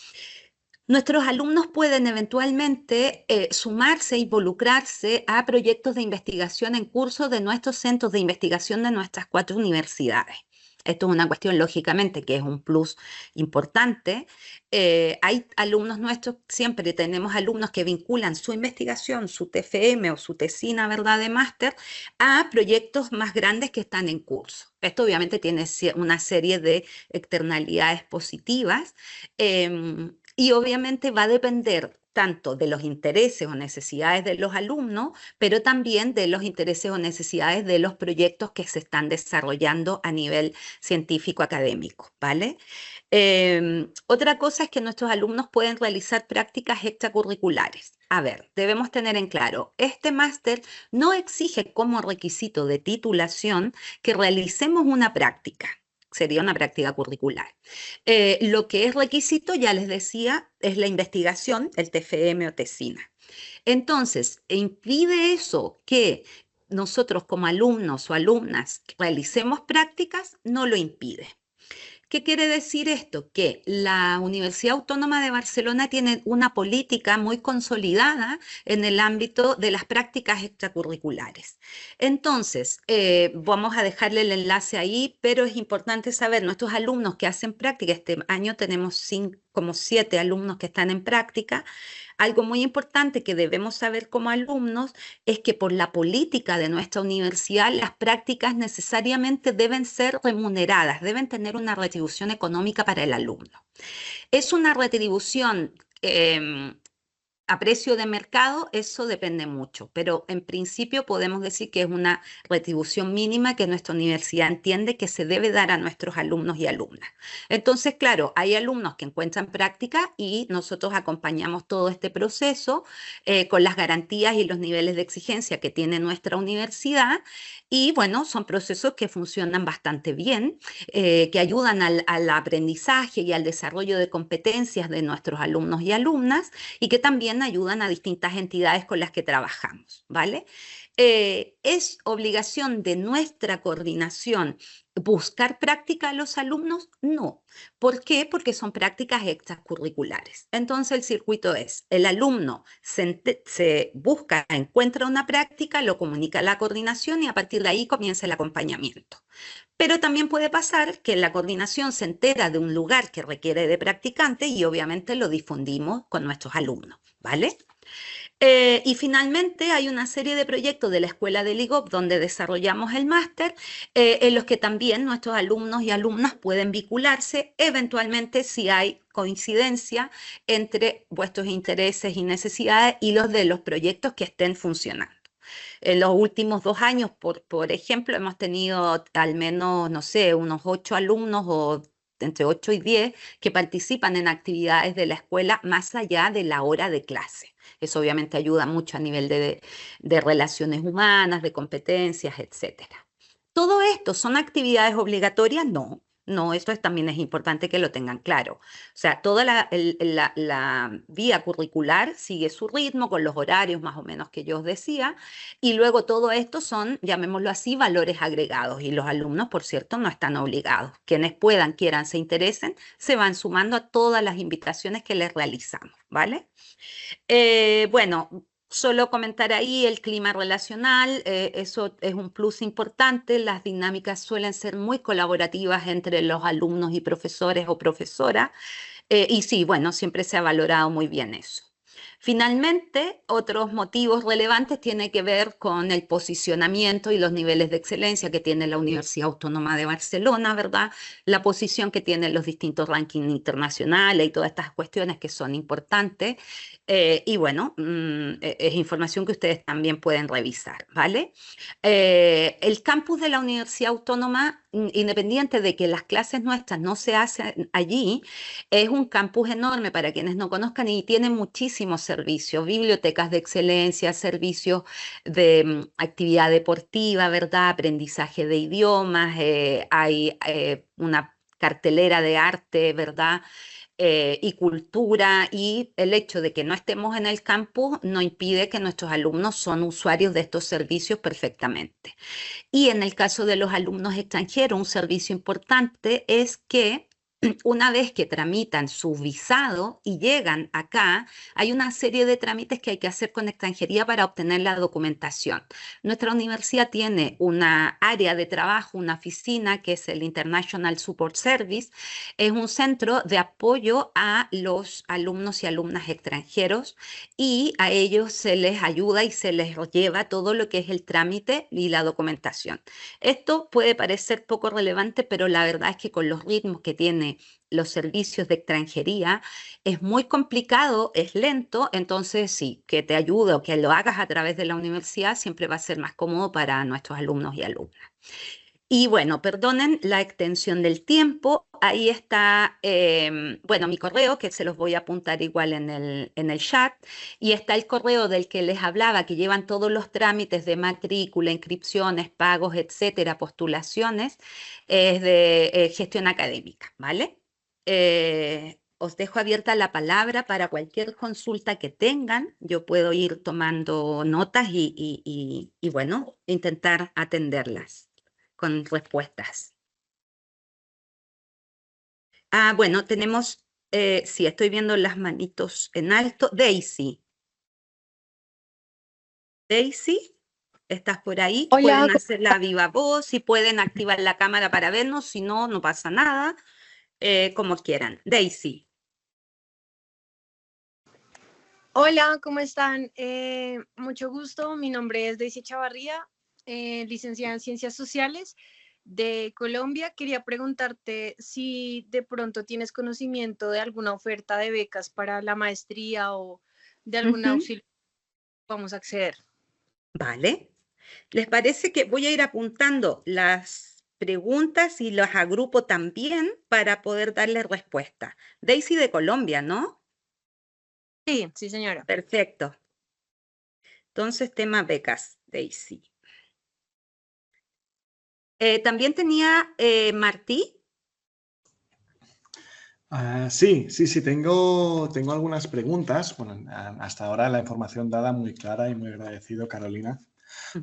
nuestros alumnos pueden eventualmente sumarse e involucrarse a proyectos de investigación en curso de nuestros centros de investigación de nuestras 4 universidades. Esto es una cuestión, lógicamente, que es un plus importante. Hay alumnos nuestros, siempre tenemos alumnos que vinculan su investigación, su TFM o su tesina, ¿verdad?, de máster, a proyectos más grandes que están en curso. Esto obviamente tiene una serie de externalidades positivas. Y obviamente va a depender tanto de los intereses o necesidades de los alumnos, pero también de los intereses o necesidades de los proyectos que se están desarrollando a nivel científico académico, ¿vale? Otra cosa es que nuestros alumnos pueden realizar prácticas extracurriculares. A ver, debemos tener en claro, este máster no exige como requisito de titulación que realicemos una práctica. Sería una práctica curricular. Lo que es requisito, ya les decía, es la investigación, el TFM o tesina. Entonces, ¿impide eso que nosotros como alumnos o alumnas realicemos prácticas? No lo impide. ¿Qué quiere decir esto? Que la Universidad Autónoma de Barcelona tiene una política muy consolidada en el ámbito de las prácticas extracurriculares. Entonces, vamos a dejarle el enlace ahí, pero es importante saber, nuestros alumnos que hacen práctica, este año tenemos como 7 alumnos que están en práctica. Algo muy importante que debemos saber como alumnos es que por la política de nuestra universidad, las prácticas necesariamente deben ser remuneradas, deben tener una retribución económica para el alumno. Es una retribución a precio de mercado, eso depende mucho, pero en principio podemos decir que es una retribución mínima que nuestra universidad entiende que se debe dar a nuestros alumnos y alumnas. Entonces, claro, hay alumnos que encuentran práctica y nosotros acompañamos todo este proceso con las garantías y los niveles de exigencia que tiene nuestra universidad, y bueno, son procesos que funcionan bastante bien, que ayudan al aprendizaje y al desarrollo de competencias de nuestros alumnos y alumnas, y que también también ayudan a distintas entidades con las que trabajamos, ¿vale? ¿Es obligación de nuestra coordinación buscar práctica a los alumnos? No. ¿Por qué? Porque son prácticas extracurriculares. Entonces el circuito es, el alumno se busca, encuentra una práctica, lo comunica a la coordinación y a partir de ahí comienza el acompañamiento. Pero también puede pasar que la coordinación se entera de un lugar que requiere de practicante y obviamente lo difundimos con nuestros alumnos, ¿vale? Y finalmente hay una serie de proyectos de la Escuela del IGOP donde desarrollamos el máster, en los que también nuestros alumnos y alumnas pueden vincularse, eventualmente si hay coincidencia entre vuestros intereses y necesidades y los de los proyectos que estén funcionando. En los últimos 2 años, por ejemplo, hemos tenido al menos, no sé, unos 8 alumnos o entre 8 y 10 que participan en actividades de la escuela más allá de la hora de clase. Eso obviamente ayuda mucho a nivel de relaciones humanas, de competencias, etcétera. ¿Todo esto son actividades obligatorias? No, no, también es importante que lo tengan claro. O sea, toda la vía curricular sigue su ritmo con los horarios más o menos que yo os decía, y luego todo esto son, llamémoslo así, valores agregados, y los alumnos, por cierto, no están obligados. Quienes puedan, quieran, se interesen, se van sumando a todas las invitaciones que les realizamos, ¿vale? Bueno, solo comentar ahí el clima relacional, eso es un plus importante, las dinámicas suelen ser muy colaborativas entre los alumnos y profesores o profesoras, y sí, bueno, siempre se ha valorado muy bien eso. Finalmente, otros motivos relevantes tienen que ver con el posicionamiento y los niveles de excelencia que tiene la Universidad Autónoma de Barcelona, ¿verdad? La posición que tienen los distintos rankings internacionales y todas estas cuestiones que son importantes. Y bueno, es información que ustedes también pueden revisar, ¿vale? El campus de la Universidad Autónoma, independiente de que las clases nuestras no se hacen allí, es un campus enorme para quienes no conozcan y tiene muchísimos servicios, bibliotecas de excelencia, servicios de actividad deportiva, ¿verdad? Aprendizaje de idiomas, hay una cartelera de arte, ¿verdad? Y cultura, y el hecho de que no estemos en el campus no impide que nuestros alumnos son usuarios de estos servicios perfectamente. Y en el caso de los alumnos extranjeros, un servicio importante es que una vez que tramitan su visado y llegan acá, hay una serie de trámites que hay que hacer con extranjería para obtener la documentación. Nuestra universidad tiene una área de trabajo, una oficina que es el International Support Service. Es un centro de apoyo a los alumnos y alumnas extranjeros y a ellos se les ayuda y se les lleva todo lo que es el trámite y la documentación. Esto puede parecer poco relevante, pero la verdad es que con los ritmos que tiene los servicios de extranjería es muy complicado, es lento, entonces sí, que te ayude o que lo hagas a través de la universidad siempre va a ser más cómodo para nuestros alumnos y alumnas. Y bueno, perdonen la extensión del tiempo. Ahí está, bueno, mi correo, que se los voy a apuntar igual en el chat. Y está el correo del que les hablaba, que llevan todos los trámites de matrícula, inscripciones, pagos, etcétera, postulaciones, es de gestión académica, ¿vale? Os dejo abierta la palabra para cualquier consulta que tengan. Yo puedo ir tomando notas y bueno, intentar atenderlas con respuestas. Bueno, tenemos, sí, estoy viendo las manitos en alto. Daisy. Daisy, ¿estás por ahí? Hola, Pueden hacer la viva voz y pueden activar la cámara para vernos, si no, no pasa nada, como quieran. Daisy. hola, ¿cómo están? Mucho gusto, mi nombre es Daisy Chavarría, licenciada en Ciencias Sociales de Colombia. Quería preguntarte si de pronto tienes conocimiento de alguna oferta de becas para la maestría o de algún Ujú. auxilio que vamos a acceder. Vale. ¿Les parece que voy a ir apuntando las preguntas y las agrupo también para poder darle respuesta? Daisy de Colombia, ¿no? Sí, sí, señora. Perfecto. Entonces, tema becas, Daisy. También tenía Martí. Sí, tengo algunas preguntas. Bueno, hasta ahora la información dada muy clara y muy agradecido, Carolina.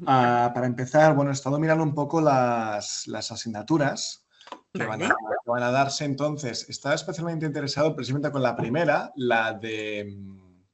Para empezar, bueno, he estado mirando un poco las asignaturas que Vale. que van a darse. Entonces, estaba especialmente interesado precisamente con la primera, la de...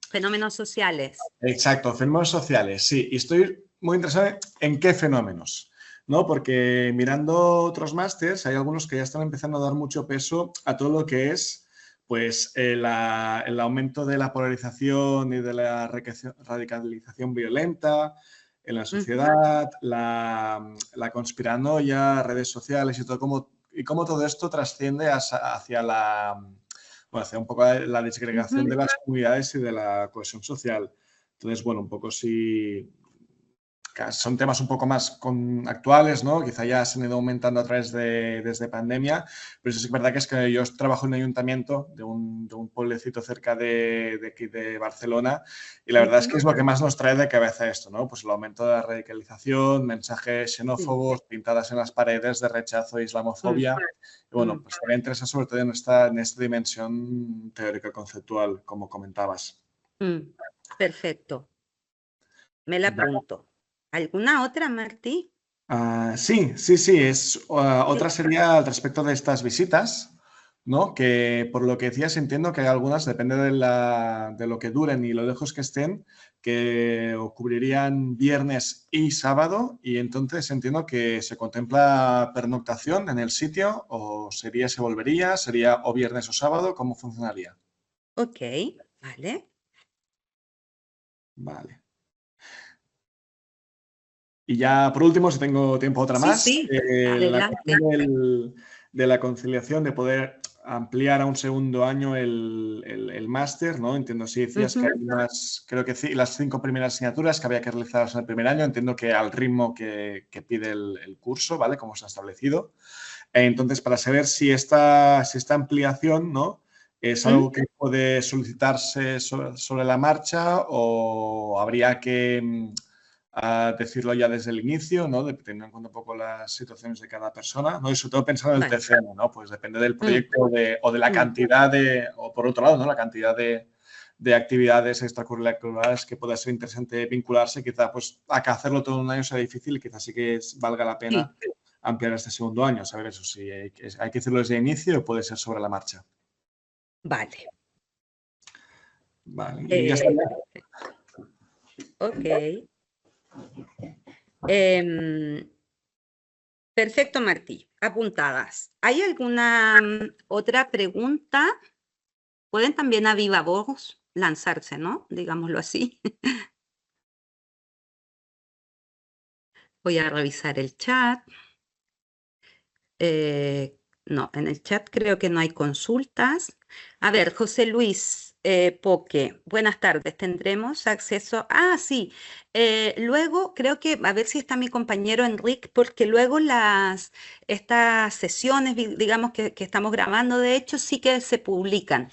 Fenómenos sociales. Exacto, fenómenos sociales, sí. Y estoy muy interesado en qué fenómenos, ¿no? Porque mirando otros másters, hay algunos que ya están empezando a dar mucho peso a todo lo que es, pues, el aumento de la polarización y de la radicalización violenta en la sociedad, la conspiranoia, redes sociales y todo, y cómo todo esto trasciende hacia bueno, hacia un poco la desagregación de las comunidades y de la cohesión social. Entonces, bueno, un poco si son temas un poco más actuales, ¿no? Quizá ya se han ido aumentando a través desde pandemia, pero eso es verdad que es que yo trabajo en un ayuntamiento de un pueblecito cerca de aquí de Barcelona y la verdad es que es lo que más nos trae de cabeza esto, ¿no? Pues el aumento de la radicalización, mensajes xenófobos, pintadas en las paredes de rechazo e islamofobia. Y bueno, pues me interesa sobre todo en esta dimensión teórica conceptual, como comentabas. Perfecto. Me la apunto. ¿Alguna otra, Martí? Sí. Otra sería al respecto de estas visitas, ¿no? Que por lo que decías entiendo que hay algunas, depende de lo que duren y lo lejos que estén, que cubrirían viernes y sábado y entonces entiendo que se contempla pernoctación en el sitio o se volvería, sería o viernes o sábado, ¿cómo funcionaría? Ok, vale. Vale. Y ya por último, si tengo tiempo, otra Sí, más, sí, la adelante. cuestión de la conciliación, de poder ampliar a un segundo año el máster, ¿no? Entiendo, si decías que hay creo que las 5 primeras asignaturas que había que realizarlas en el primer año, entiendo que al ritmo que pide el curso, ¿vale? Como se ha establecido. Entonces, para saber si esta ampliación, ¿no? ¿Es algo que puede solicitarse sobre la marcha o habría que decirlo ya desde el inicio, ¿no? Teniendo en cuenta un poco las situaciones de cada persona, ¿no? Y sobre todo pensando en el Vale. TFM, ¿no? Pues depende del proyecto o de la cantidad o por otro lado, ¿no? La cantidad de actividades extracurriculares que pueda ser interesante vincularse, quizá pues acá hacerlo todo en un año sea difícil y quizás sí que valga la pena Sí, ampliar este segundo año, saber eso, si hay que decirlo desde el inicio o puede ser sobre la marcha. vale. Vale, y ya está. Perfecto. Ok. Em, perfecto, Martí. Apuntadas. ¿Hay alguna otra pregunta? Pueden también a viva voz lanzarse, ¿no? Digámoslo así. Voy a revisar el chat. No, en el chat creo que no hay consultas. A ver, José Luis Poque, buenas tardes. ¿Tendremos acceso? Ah, sí. Luego creo que, a ver si está mi compañero Enrique, porque luego estas sesiones, digamos, que estamos grabando, de hecho, sí que se publican.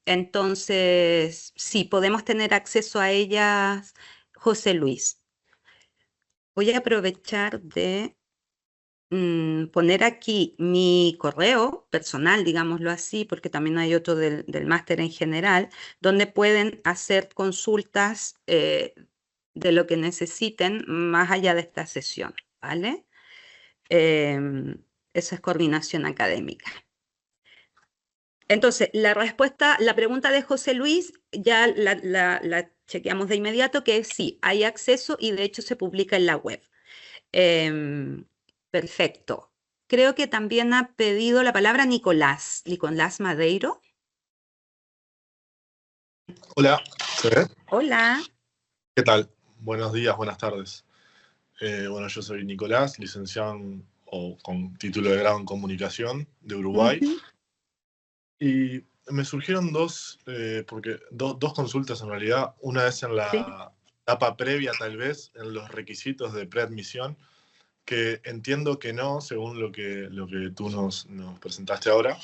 Entonces, sí, podemos tener acceso a ellas, José Luis. Voy a aprovechar de poner aquí mi correo personal, digámoslo así, porque también hay otro del máster en general, donde pueden hacer consultas de lo que necesiten más allá de esta sesión, ¿vale? Esa es coordinación académica. Entonces, la pregunta de José Luis, ya la chequeamos de inmediato, que es sí, hay acceso y de hecho se publica en la web. Perfecto. Creo que también ha pedido la palabra Nicolás Madeiro. Hola, ¿se ve? Hola. ¿Qué tal? Buenos días, buenas tardes. Bueno, yo soy Nicolás, licenciado o con título de grado en comunicación de Uruguay. Ujú, Y me surgieron dos consultas en realidad. Una es en sí. la etapa previa, tal vez, en los requisitos de preadmisión, que entiendo que no, según lo que tú nos presentaste ahora.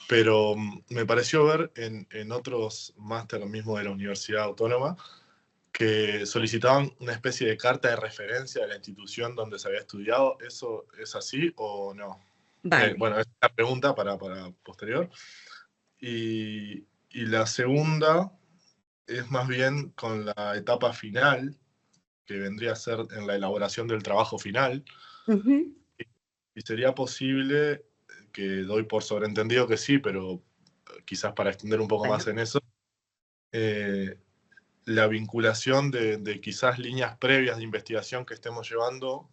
Pero me pareció ver en otros máster mismo de la Universidad Autónoma que solicitaban una especie de carta de referencia de la institución donde se había estudiado. ¿Eso es así o no? Vale. Bueno, esa es la pregunta para posterior. Y la segunda es más bien con la etapa final, que vendría a ser en la elaboración del trabajo final. Ujú. Y sería posible, que doy por sobreentendido que sí, pero quizás para extender un poco Bueno, más en eso, la vinculación de quizás líneas previas de investigación que estemos llevando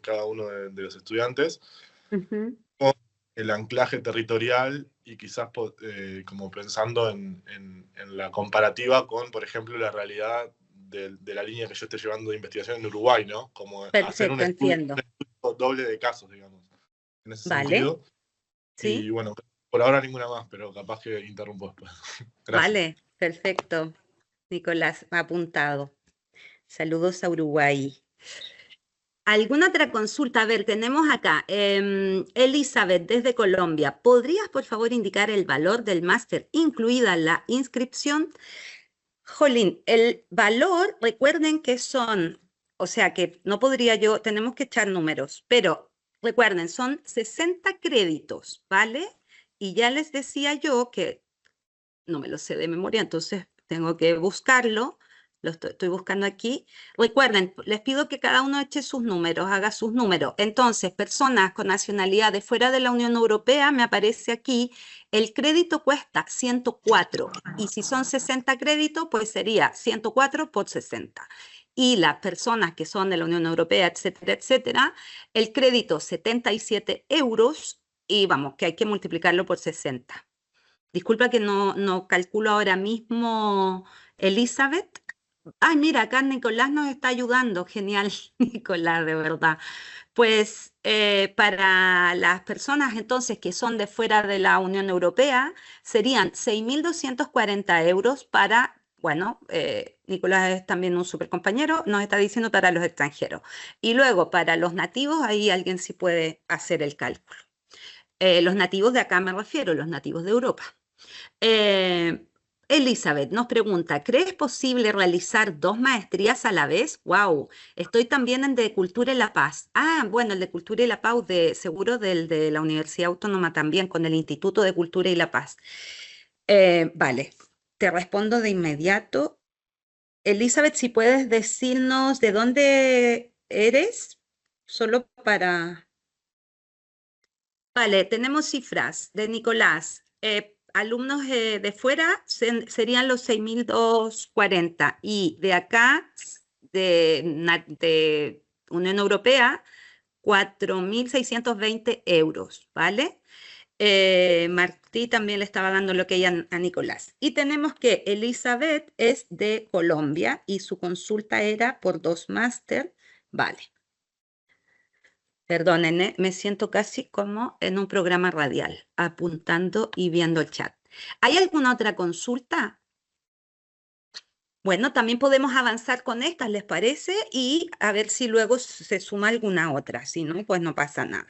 cada uno de los estudiantes, ujú. con el anclaje territorial y quizás como pensando en la comparativa con, por ejemplo, la realidad de la línea que yo esté llevando de investigación en Uruguay, ¿no? Como hacer un Perfecto, estudio entiendo. doble de casos, digamos, en ese Vale, sentido. Y sí, bueno, por ahora ninguna más, pero capaz que interrumpo después. Gracias. vale, perfecto. Nicolás, apuntado. Saludos a Uruguay. ¿Alguna otra consulta? A ver, tenemos acá, Elizabeth desde Colombia. ¿Podrías, por favor, indicar el valor del máster, incluida la inscripción? Jolín, el valor, recuerden que son, o sea que no podría yo, tenemos que echar números, pero recuerden, son 60 créditos, ¿vale? Y ya les decía yo que no me lo sé de memoria, entonces tengo que buscarlo. Lo estoy buscando aquí. Recuerden, les pido que cada uno eche sus números, haga sus números. Entonces, personas con nacionalidad de fuera de la Unión Europea, me aparece aquí, el crédito cuesta 104. Y si son 60 créditos, pues sería 104 por 60. Y las personas que son de la Unión Europea, etcétera, etcétera, el crédito 77 euros y vamos, que hay que multiplicarlo por 60. Disculpa que no calculo ahora mismo, Elizabeth. Ay, mira, acá Nicolás nos está ayudando. Genial, Nicolás, de verdad. Pues para las personas entonces que son de fuera de la Unión Europea, serían 6.240 euros para, bueno, Nicolás es también un super compañero, nos está diciendo para los extranjeros. Y luego para los nativos, ahí alguien sí puede hacer el cálculo. Los nativos de acá me refiero, los nativos de Europa. Eh, Elizabeth nos pregunta, ¿crees posible realizar 2 maestrías a la vez? ¡Wow! Estoy también en de Cultura y la Paz. Ah, bueno, el de Cultura y la Paz, seguro del de la Universidad Autónoma también, con el Instituto de Cultura y la Paz. Vale, te respondo de inmediato. Elizabeth, si puedes decirnos de dónde eres, solo para... Vale, tenemos cifras de Nicolás. Alumnos de fuera serían los 6.240 y de acá, de Unión Europea, 4.620 euros, ¿vale? Martí también le estaba dando lo que ella a Nicolás. Y tenemos que Elizabeth es de Colombia y su consulta era por 2 máster, vale. Perdonen, me siento casi como en un programa radial, apuntando y viendo el chat. ¿Hay alguna otra consulta? Bueno, también podemos avanzar con estas, ¿les parece? Y a ver si luego se suma alguna otra. Si no, pues no pasa nada.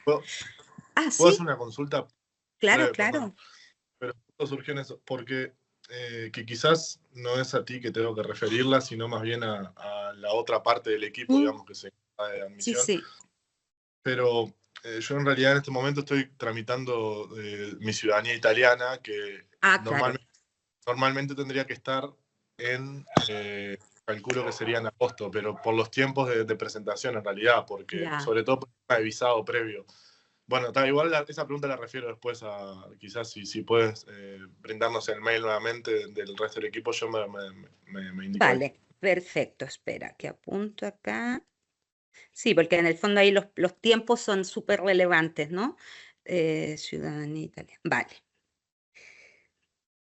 Ah, ¿Puedo hacer sí, una consulta claro, breve, perdón? claro. Pero justo surgió en eso, porque que quizás no es a ti que tengo que referirla, sino más bien a la otra parte del equipo, Mm, digamos, que se encarga de sí, admisión. sí. Pero yo en realidad en este momento estoy tramitando mi ciudadanía italiana, que Ah, claro. normalmente tendría que estar en, calculo que sería en agosto, pero por los tiempos de presentación en realidad, porque Ya. sobre todo por el tema de visado previo. Bueno, igual esa pregunta la refiero después a, quizás si puedes brindarnos el mail nuevamente del resto del equipo, yo me indico ahí. Vale, perfecto. Espera, que apunto acá. Sí, porque en el fondo ahí los tiempos son súper relevantes, ¿no? Ciudadanía italiana. Vale.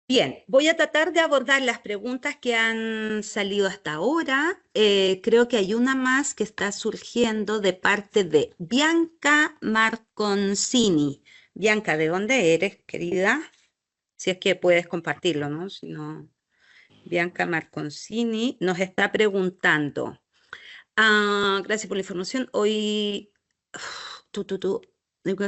Bien, voy a tratar de abordar las preguntas que han salido hasta ahora. Creo que hay una más que está surgiendo de parte de Bianca Marconcini. Bianca, ¿de dónde eres, querida? Si es que puedes compartirlo, ¿no? Si no, Bianca Marconcini nos está preguntando. Gracias por la información. Hoy, tú.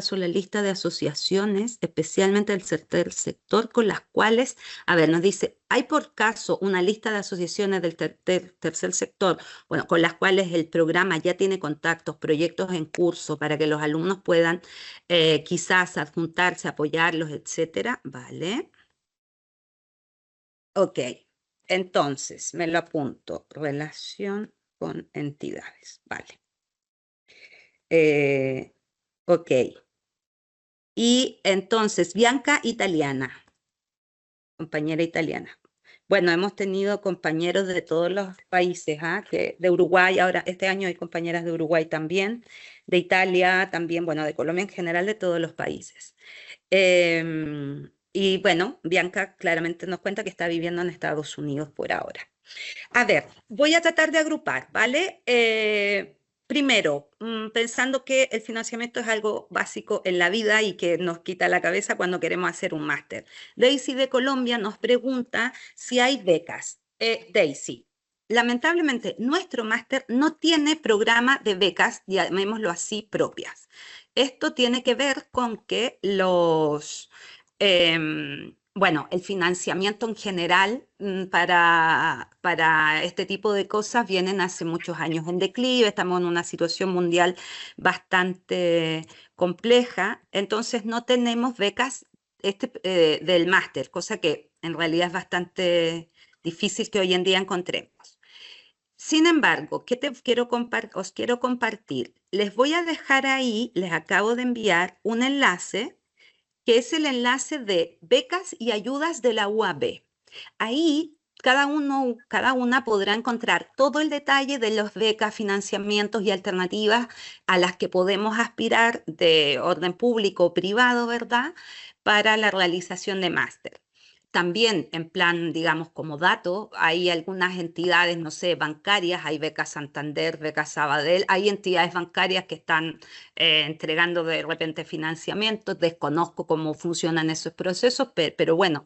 son la lista de asociaciones, especialmente del tercer sector, con las cuales, a ver, nos dice, ¿hay por caso una lista de asociaciones del tercer sector, bueno, con las cuales el programa ya tiene contactos, proyectos en curso para que los alumnos puedan quizás adjuntarse, apoyarlos, etcétera? Vale. Ok, entonces me lo apunto. Relación con entidades. Vale. Ok. Y entonces, Bianca italiana, compañera italiana. Bueno, hemos tenido compañeros de todos los países, ¿ah? Que de Uruguay, ahora este año hay compañeras de Uruguay también, de Italia también, bueno, de Colombia en general, de todos los países. Y bueno, Bianca claramente nos cuenta que está viviendo en Estados Unidos por ahora. A ver, voy a tratar de agrupar, ¿vale? Primero, pensando que el financiamiento es algo básico en la vida y que nos quita la cabeza cuando queremos hacer un máster. Daisy de Colombia nos pregunta si hay becas. Daisy, lamentablemente nuestro máster no tiene programa de becas, llamémoslo así, propias. Esto tiene que ver con que bueno, el financiamiento en general para este tipo de cosas vienen hace muchos años en declive, estamos en una situación mundial bastante compleja, entonces no tenemos becas del máster, cosa que en realidad es bastante difícil que hoy en día encontremos. Sin embargo, ¿qué os quiero compartir? Les voy a dejar ahí, les acabo de enviar un enlace que es el enlace de becas y ayudas de la UAB. Ahí cada una podrá encontrar todo el detalle de las becas, financiamientos y alternativas a las que podemos aspirar de orden público o privado, ¿verdad? Para la realización de máster. También en plan, digamos, como dato, hay algunas entidades, no sé, bancarias, hay becas Santander, becas Sabadell, hay entidades bancarias que están entregando de repente financiamientos, desconozco cómo funcionan esos procesos, pero bueno,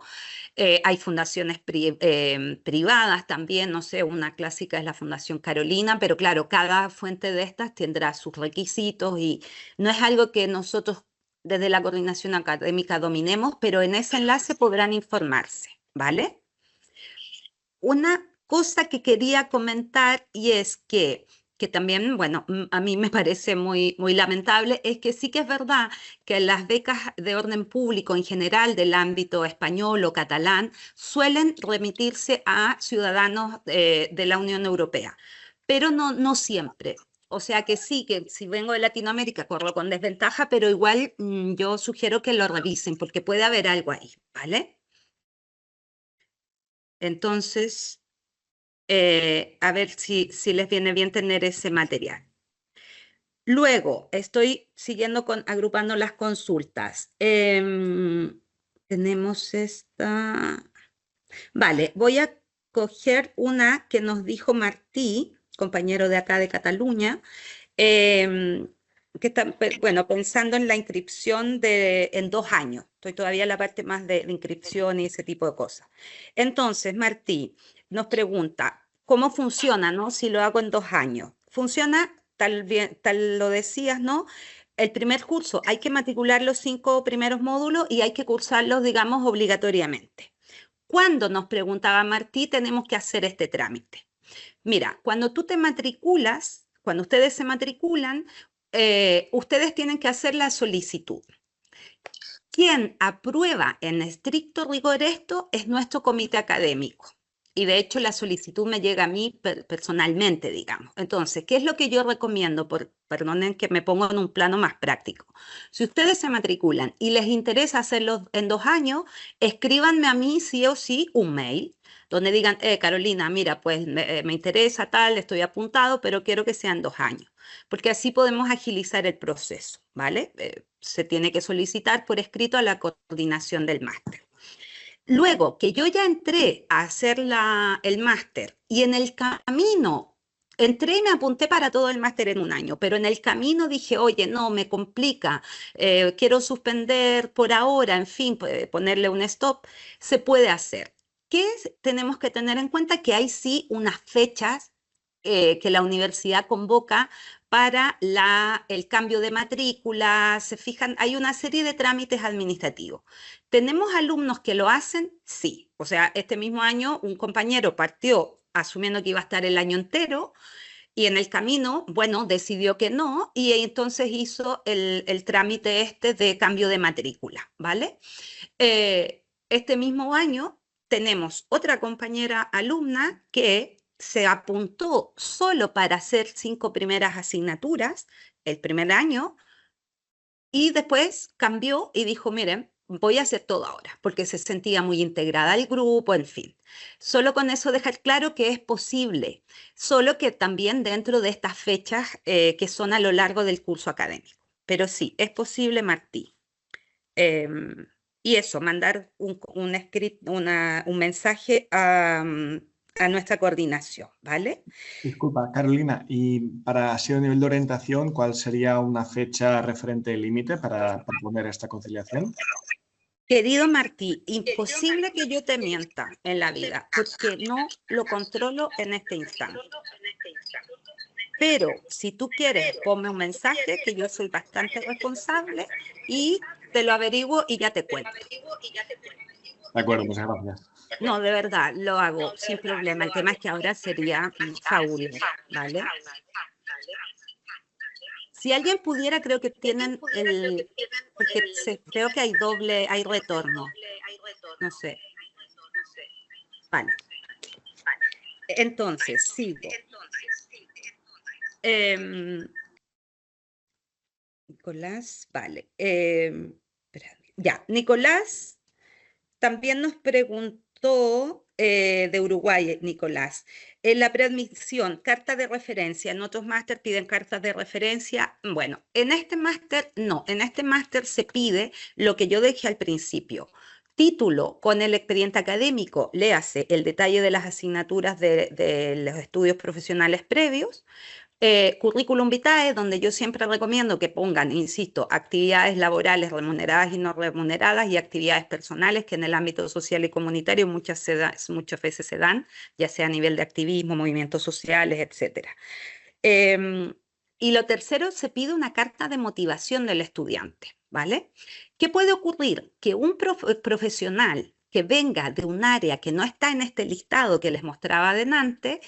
hay fundaciones privadas también, no sé, una clásica es la Fundación Carolina, pero claro, cada fuente de estas tendrá sus requisitos y no es algo que nosotros desde la coordinación académica dominemos, pero en ese enlace podrán informarse, ¿vale? Una cosa que quería comentar y es que también, bueno, a mí me parece muy, muy lamentable, es que sí que es verdad que las becas de orden público en general del ámbito español o catalán suelen remitirse a ciudadanos de la Unión Europea, pero no siempre. O sea que sí, que si vengo de Latinoamérica corro con desventaja, pero igual yo sugiero que lo revisen porque puede haber algo ahí, ¿vale? Entonces, a ver si les viene bien tener ese material. Luego, estoy siguiendo agrupando las consultas. Tenemos esta. Vale, voy a coger una que nos dijo Martí, compañero de acá de Cataluña, que está, bueno, pensando en la inscripción en 2 años. Estoy todavía en la parte más de inscripción y ese tipo de cosas. Entonces, Martí nos pregunta, ¿cómo funciona, no? Si lo hago en 2 años. Funciona, tal lo decías, ¿no? El primer curso hay que matricular los 5 primeros módulos y hay que cursarlos, digamos, obligatoriamente. ¿Cuándo, nos preguntaba Martí, tenemos que hacer este trámite? Mira, cuando tú te matriculas, cuando ustedes se matriculan, ustedes tienen que hacer la solicitud. Quien aprueba en estricto rigor esto es nuestro comité académico. Y de hecho la solicitud me llega a mí personalmente, digamos. Entonces, ¿qué es lo que yo recomiendo? Perdonen que me pongo en un plano más práctico. Si ustedes se matriculan y les interesa hacerlo en 2 años, escríbanme a mí sí o sí un mail donde digan, Carolina, mira, pues me interesa tal, estoy apuntado, pero quiero que sean 2 años, porque así podemos agilizar el proceso, ¿vale? Se tiene que solicitar por escrito a la coordinación del máster. Luego que yo ya entré a hacer el máster y en el camino entré y me apunté para todo el máster en 1 año, pero en el camino dije, oye, no, me complica, quiero suspender por ahora, en fin, ponerle un stop, se puede hacer. ¿Qué tenemos que tener en cuenta? Que hay sí unas fechas que la universidad convoca para el cambio de matrícula. Se fijan, hay una serie de trámites administrativos. ¿Tenemos alumnos que lo hacen? Sí. O sea, este mismo año un compañero partió asumiendo que iba a estar el año entero y en el camino, bueno, decidió que no y entonces hizo el trámite este de cambio de matrícula, ¿vale? Este mismo año tenemos otra compañera alumna que se apuntó solo para hacer 5 primeras asignaturas el primer año y después cambió y dijo, miren, voy a hacer todo ahora, porque se sentía muy integrada al grupo, en fin. Solo con eso dejar claro que es posible, solo que también dentro de estas fechas que son a lo largo del curso académico. Pero sí, es posible, Martí. Em, y eso, mandar un mensaje a nuestra coordinación, ¿vale? Disculpa, Carolina, y para así a nivel de orientación, ¿cuál sería una fecha referente límite para poner esta conciliación? Querido Martí, imposible que yo te mienta en la vida, porque no lo controlo en este instante. Pero si tú quieres, ponme un mensaje, que yo soy bastante responsable y te lo averiguo y ya te cuento. De acuerdo, muchas gracias. No, de verdad, lo hago sin problema. El tema es que ahora sería fabuloso, ¿vale? Si alguien pudiera, creo que tienen porque creo que hay retorno. No sé. Vale. Entonces, sigo. Nicolás, vale. Ya, Nicolás también nos preguntó de Uruguay, Nicolás. En la preadmisión, carta de referencia. En otros máster piden cartas de referencia. Bueno, en este máster no. En este máster se pide lo que yo dije al principio. Título con el expediente académico, léase el detalle de las asignaturas de los estudios profesionales previos. Currículum vitae, donde yo siempre recomiendo que pongan, insisto, actividades laborales remuneradas y no remuneradas y actividades personales que en el ámbito social y comunitario muchas veces se dan, ya sea a nivel de activismo, movimientos sociales, etc. Y lo tercero, se pide una carta de motivación del estudiante, ¿vale? ¿Qué puede ocurrir? Que un profesional que venga de un área que no está en este listado que les mostraba adelante,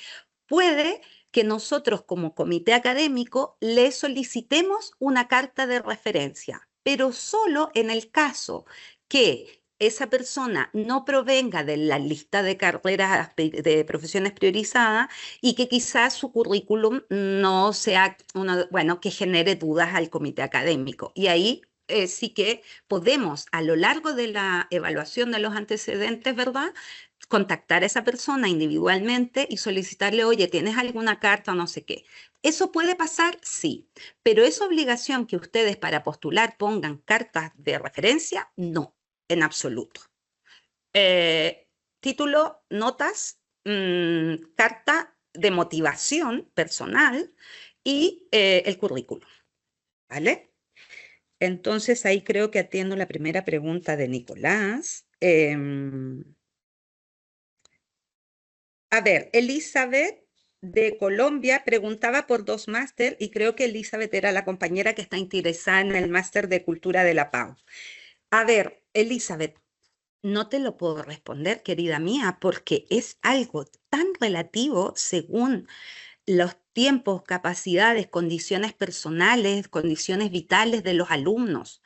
puede que nosotros como comité académico le solicitemos una carta de referencia, pero solo en el caso que esa persona no provenga de la lista de carreras de profesiones priorizadas y que quizás su currículum no sea, bueno, que genere dudas al comité académico. Y ahí sí que podemos, a lo largo de la evaluación de los antecedentes, ¿verdad?, contactar a esa persona individualmente y solicitarle, oye, ¿tienes alguna carta o no sé qué? ¿Eso puede pasar? Sí, pero ¿es obligación que ustedes para postular pongan cartas de referencia? No, en absoluto. Título, notas, carta de motivación personal y el currículum, ¿vale? Entonces ahí creo que atiendo la primera pregunta de Nicolás. A ver, Elizabeth de Colombia preguntaba por 2 máster y creo que Elizabeth era la compañera que está interesada en el máster de Cultura de la PAU. A ver, Elizabeth, no te lo puedo responder, querida mía, porque es algo tan relativo según los tiempos, capacidades, condiciones personales, condiciones vitales de los alumnos.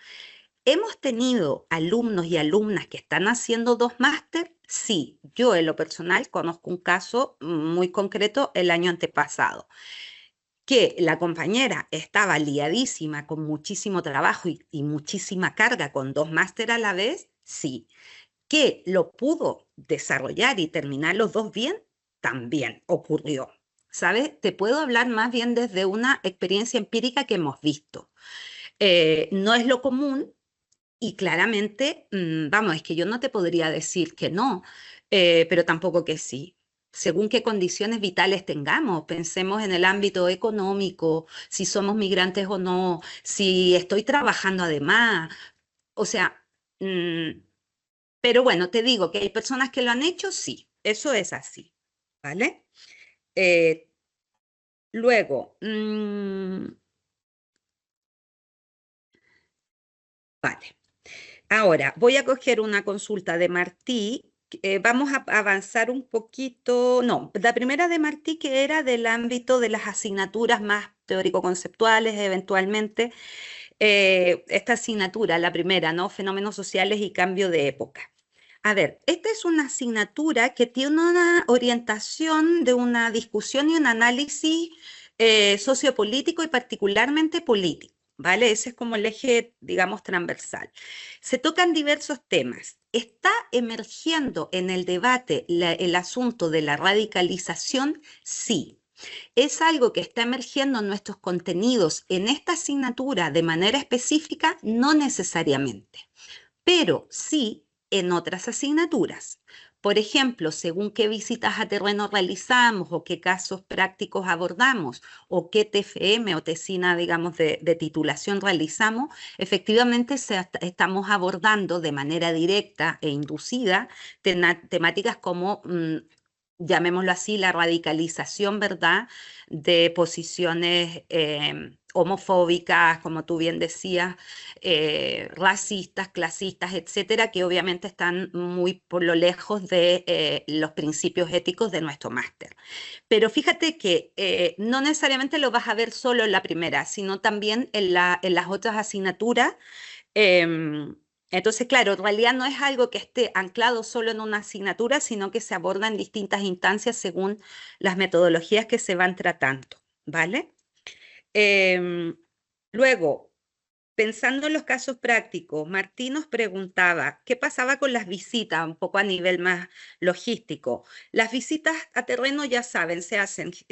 ¿Hemos tenido alumnos y alumnas que están haciendo 2 máster? Sí, yo en lo personal conozco un caso muy concreto el año antepasado, que la compañera estaba liadísima con muchísimo trabajo y muchísima carga con 2 máster a la vez, sí. Que lo pudo desarrollar y terminar los 2 bien, también ocurrió. ¿Sabes? Te puedo hablar más bien desde una experiencia empírica que hemos visto. No es lo común. Y claramente, vamos, es que yo no te podría decir que no, pero tampoco que sí. Según qué condiciones vitales tengamos, pensemos en el ámbito económico, si somos migrantes o no, si estoy trabajando además, o sea, pero bueno, te digo que hay personas que lo han hecho, sí, eso es así, ¿vale? Eh, Luego, vale. Ahora, voy a coger una consulta de Martí. Vamos a avanzar un poquito. No, la primera de Martí que era del ámbito de las asignaturas más teórico-conceptuales, eventualmente. Esta asignatura, la primera, ¿no? Fenómenos sociales y cambio de época. A ver, esta es una asignatura que tiene una orientación de una discusión y un análisis sociopolítico y particularmente político, ¿vale? Ese es como el eje, digamos, transversal. Se tocan diversos temas. ¿Está emergiendo en el debate el asunto de la radicalización? Sí. ¿Es algo que está emergiendo en nuestros contenidos en esta asignatura de manera específica? No necesariamente, pero sí en otras asignaturas. Por ejemplo, según qué visitas a terreno realizamos o qué casos prácticos abordamos o qué TFM o tesina, digamos, de titulación realizamos, efectivamente estamos abordando de manera directa e inducida temáticas como llamémoslo así, la radicalización, ¿verdad?, de posiciones homofóbicas, como tú bien decías, racistas, clasistas, etcétera, que obviamente están muy por lo lejos de los principios éticos de nuestro máster. Pero fíjate que no necesariamente lo vas a ver solo en la primera, sino también en las otras asignaturas. Entonces, claro, en realidad no es algo que esté anclado solo en una asignatura, sino que se aborda en distintas instancias según las metodologías que se van tratando, ¿vale? Luego, pensando en los casos prácticos, Martín nos preguntaba qué pasaba con las visitas, un poco a nivel más logístico. Las visitas a terreno, ya saben, se hacen se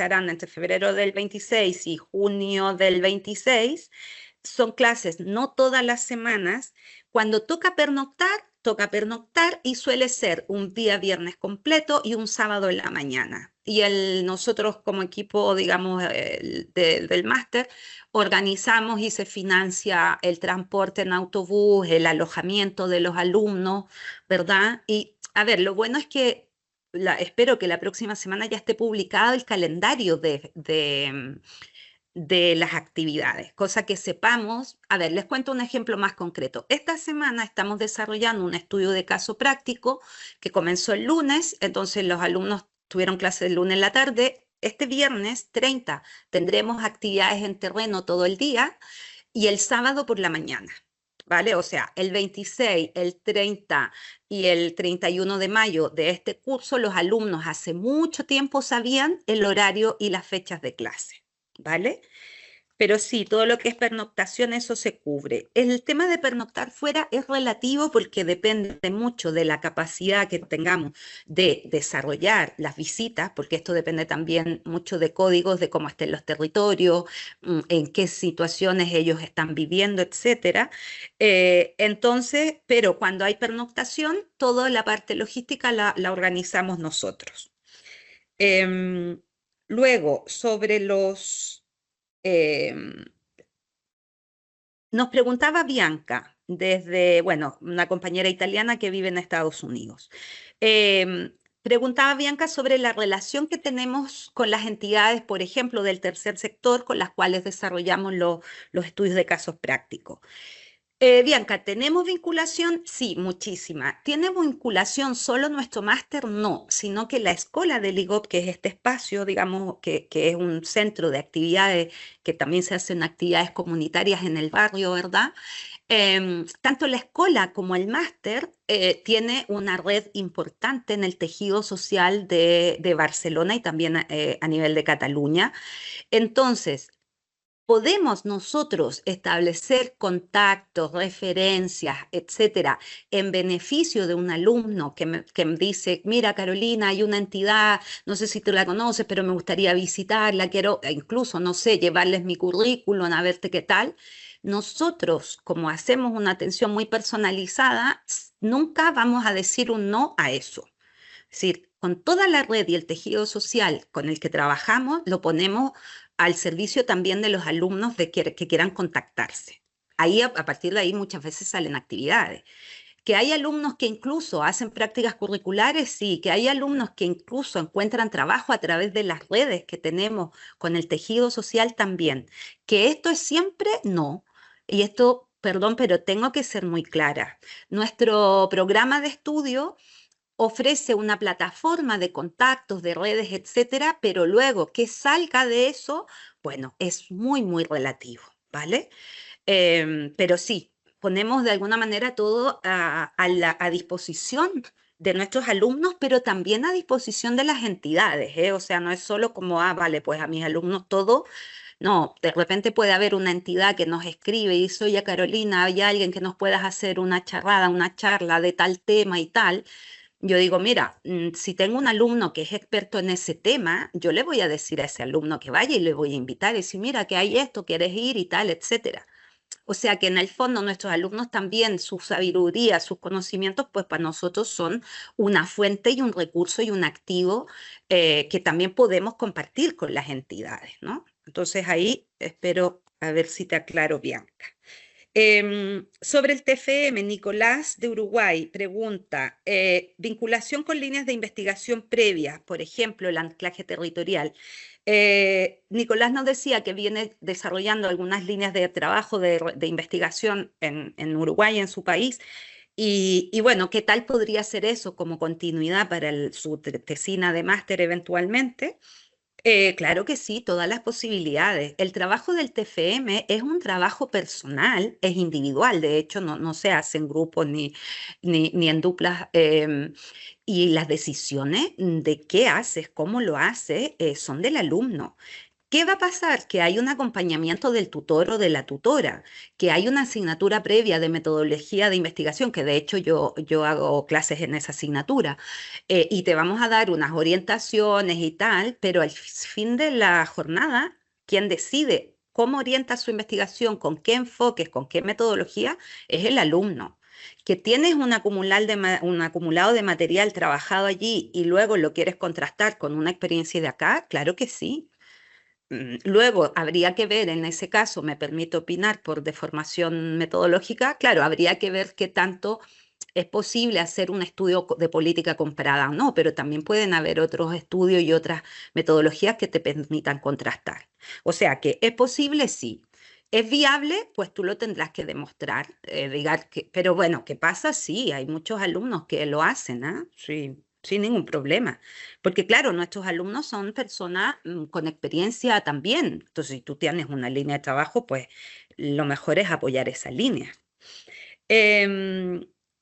harán entre febrero del 26 y junio del 26. Son clases no todas las semanas. Cuando toca pernoctar y suele ser un día viernes completo y un sábado en la mañana. Y nosotros como equipo, digamos, del máster, organizamos y se financia el transporte en autobús, el alojamiento de los alumnos, ¿verdad? Y a ver, lo bueno es que espero que la próxima semana ya esté publicado el calendario de las actividades, cosa que sepamos. A ver, les cuento un ejemplo más concreto. Esta semana estamos desarrollando un estudio de caso práctico que comenzó el lunes, entonces los alumnos tuvieron clase el lunes en la tarde. Este viernes 30 tendremos actividades en terreno todo el día y el sábado por la mañana, ¿vale? O sea, el 26, el 30 y el 31 de mayo de este curso, los alumnos hace mucho tiempo sabían el horario y las fechas de clase, ¿vale? Pero sí, todo lo que es pernoctación, eso se cubre. El tema de pernoctar fuera es relativo porque depende mucho de la capacidad que tengamos de desarrollar las visitas, porque esto depende también mucho de códigos, de cómo estén los territorios, en qué situaciones ellos están viviendo, etcétera. Entonces, pero cuando hay pernoctación, toda la parte logística la organizamos nosotros. Luego, sobre Em, nos preguntaba Bianca, bueno, una compañera italiana que vive en Estados Unidos. Preguntaba Bianca sobre la relación que tenemos con las entidades, por ejemplo, del tercer sector, con las cuales desarrollamos los estudios de casos prácticos. Bianca, ¿tenemos vinculación? Sí, muchísima. ¿Tiene vinculación solo nuestro máster? No, sino que la escuela del IGOP, que es este espacio, digamos, que es un centro de actividades, que también se hacen actividades comunitarias en el barrio, ¿verdad? Tanto la escuela como el máster tiene una red importante en el tejido social de Barcelona y también a nivel de Cataluña. Entonces, podemos nosotros establecer contactos, referencias, etcétera, en beneficio de un alumno que me dice, mira Carolina, hay una entidad, no sé si tú la conoces, pero me gustaría visitarla, quiero incluso, no sé, llevarles mi currículum a verte qué tal. Nosotros, como hacemos una atención muy personalizada, nunca vamos a decir un no a eso. Es decir, con toda la red y el tejido social con el que trabajamos, lo ponemos al servicio también de los alumnos que quieran contactarse. Ahí, a partir de ahí, muchas veces salen actividades. Que hay alumnos que incluso hacen prácticas curriculares, sí. Que hay alumnos que incluso encuentran trabajo a través de las redes que tenemos con el tejido social también. Que esto es siempre, no. Y esto, perdón, pero tengo que ser muy clara. Nuestro programa de estudio ofrece una plataforma de contactos, de redes, etcétera, pero luego que salga de eso, bueno, es muy, muy relativo, ¿vale? Pero sí, ponemos de alguna manera todo a disposición de nuestros alumnos, pero también a disposición de las entidades, ¿eh? O sea, no es solo como, vale, pues a mis alumnos todo. No, de repente puede haber una entidad que nos escribe y dice, oye, Carolina, ¿hay alguien que nos puedas hacer una charrada, una charla de tal tema y tal? Yo digo, mira, si tengo un alumno que es experto en ese tema, yo le voy a decir a ese alumno que vaya y le voy a invitar y decir, mira, que hay esto, quieres ir y tal, etcétera. O sea que en el fondo nuestros alumnos también, su sabiduría, sus conocimientos, pues para nosotros son una fuente y un recurso y un activo que también podemos compartir con las entidades, ¿no? Entonces ahí espero a ver si te aclaro, Bianca. Sobre el TFM, Nicolás de Uruguay pregunta, vinculación con líneas de investigación previas, por ejemplo, el anclaje territorial. Nicolás nos decía que viene desarrollando algunas líneas de trabajo de investigación en Uruguay, en su país, y bueno, ¿qué tal podría ser eso como continuidad para su tesina de máster eventualmente? Claro que sí, todas las posibilidades. El trabajo del TFM es un trabajo personal, es individual, de hecho no se hace en grupos ni en duplas. Y las decisiones de qué haces, cómo lo haces, son del alumno. ¿Qué va a pasar? Que hay un acompañamiento del tutor o de la tutora, que hay una asignatura previa de metodología de investigación, que de hecho yo hago clases en esa asignatura, y te vamos a dar unas orientaciones y tal, pero al fin de la jornada, quien decide cómo orienta su investigación, con qué enfoques, con qué metodología, es el alumno. Que tienes un acumulado de material trabajado allí y luego lo quieres contrastar con una experiencia de acá, claro que sí. Luego, habría que ver, en ese caso, me permito opinar por deformación metodológica, claro, habría que ver qué tanto es posible hacer un estudio de política comparada o no, pero también pueden haber otros estudios y otras metodologías que te permitan contrastar. O sea que es posible, sí. ¿Es viable? Pues tú lo tendrás que demostrar, pero bueno, ¿qué pasa? Sí, hay muchos alumnos que lo hacen, ¿ah? Sí, sin ningún problema. Porque claro, nuestros alumnos son personas con experiencia también. Entonces, si tú tienes una línea de trabajo, pues lo mejor es apoyar esa línea.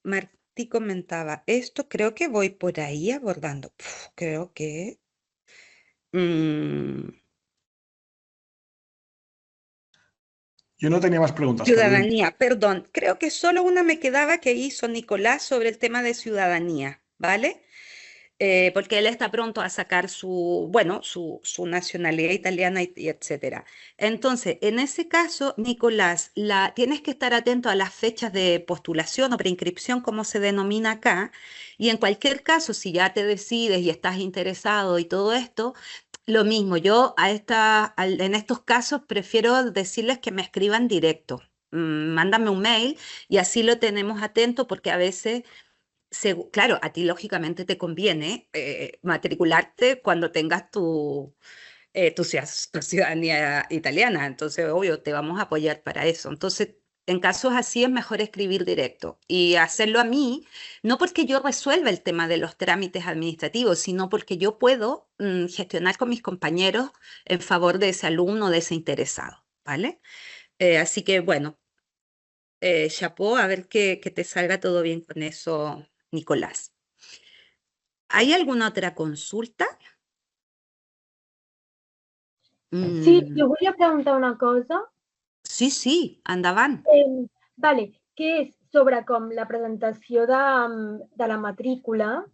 Martí comentaba, esto creo que voy por ahí abordando. Creo que... Yo no tenía más preguntas, Carolina. ciudadanía, perdón, creo que solo una me quedaba que hizo Nicolás sobre el tema de ciudadanía, ¿vale? Porque él está pronto a sacar su nacionalidad italiana y etcétera. Entonces, en ese caso, Nicolás, tienes que estar atento a las fechas de postulación o preinscripción, como se denomina acá, y en cualquier caso, si ya te decides y estás interesado y todo esto, lo mismo, yo en estos casos prefiero decirles que me escriban directo. Mándame un mail y así lo tenemos atento porque a veces claro, a ti lógicamente te conviene matricularte cuando tengas tu ciudadanía italiana, entonces obvio te vamos a apoyar para eso. Entonces, en casos así es mejor escribir directo y hacerlo a mí, no porque yo resuelva el tema de los trámites administrativos, sino porque yo puedo gestionar con mis compañeros en favor de ese alumno, de ese interesado, ¿vale? Así que bueno, chapeau, a ver que te salga todo bien con eso, Nicolás. ¿Hay alguna otra consulta? Sí, Mm, jo volia preguntar una cosa. sí, endavant. Vale, que és sobre com la presentació de la matrícula.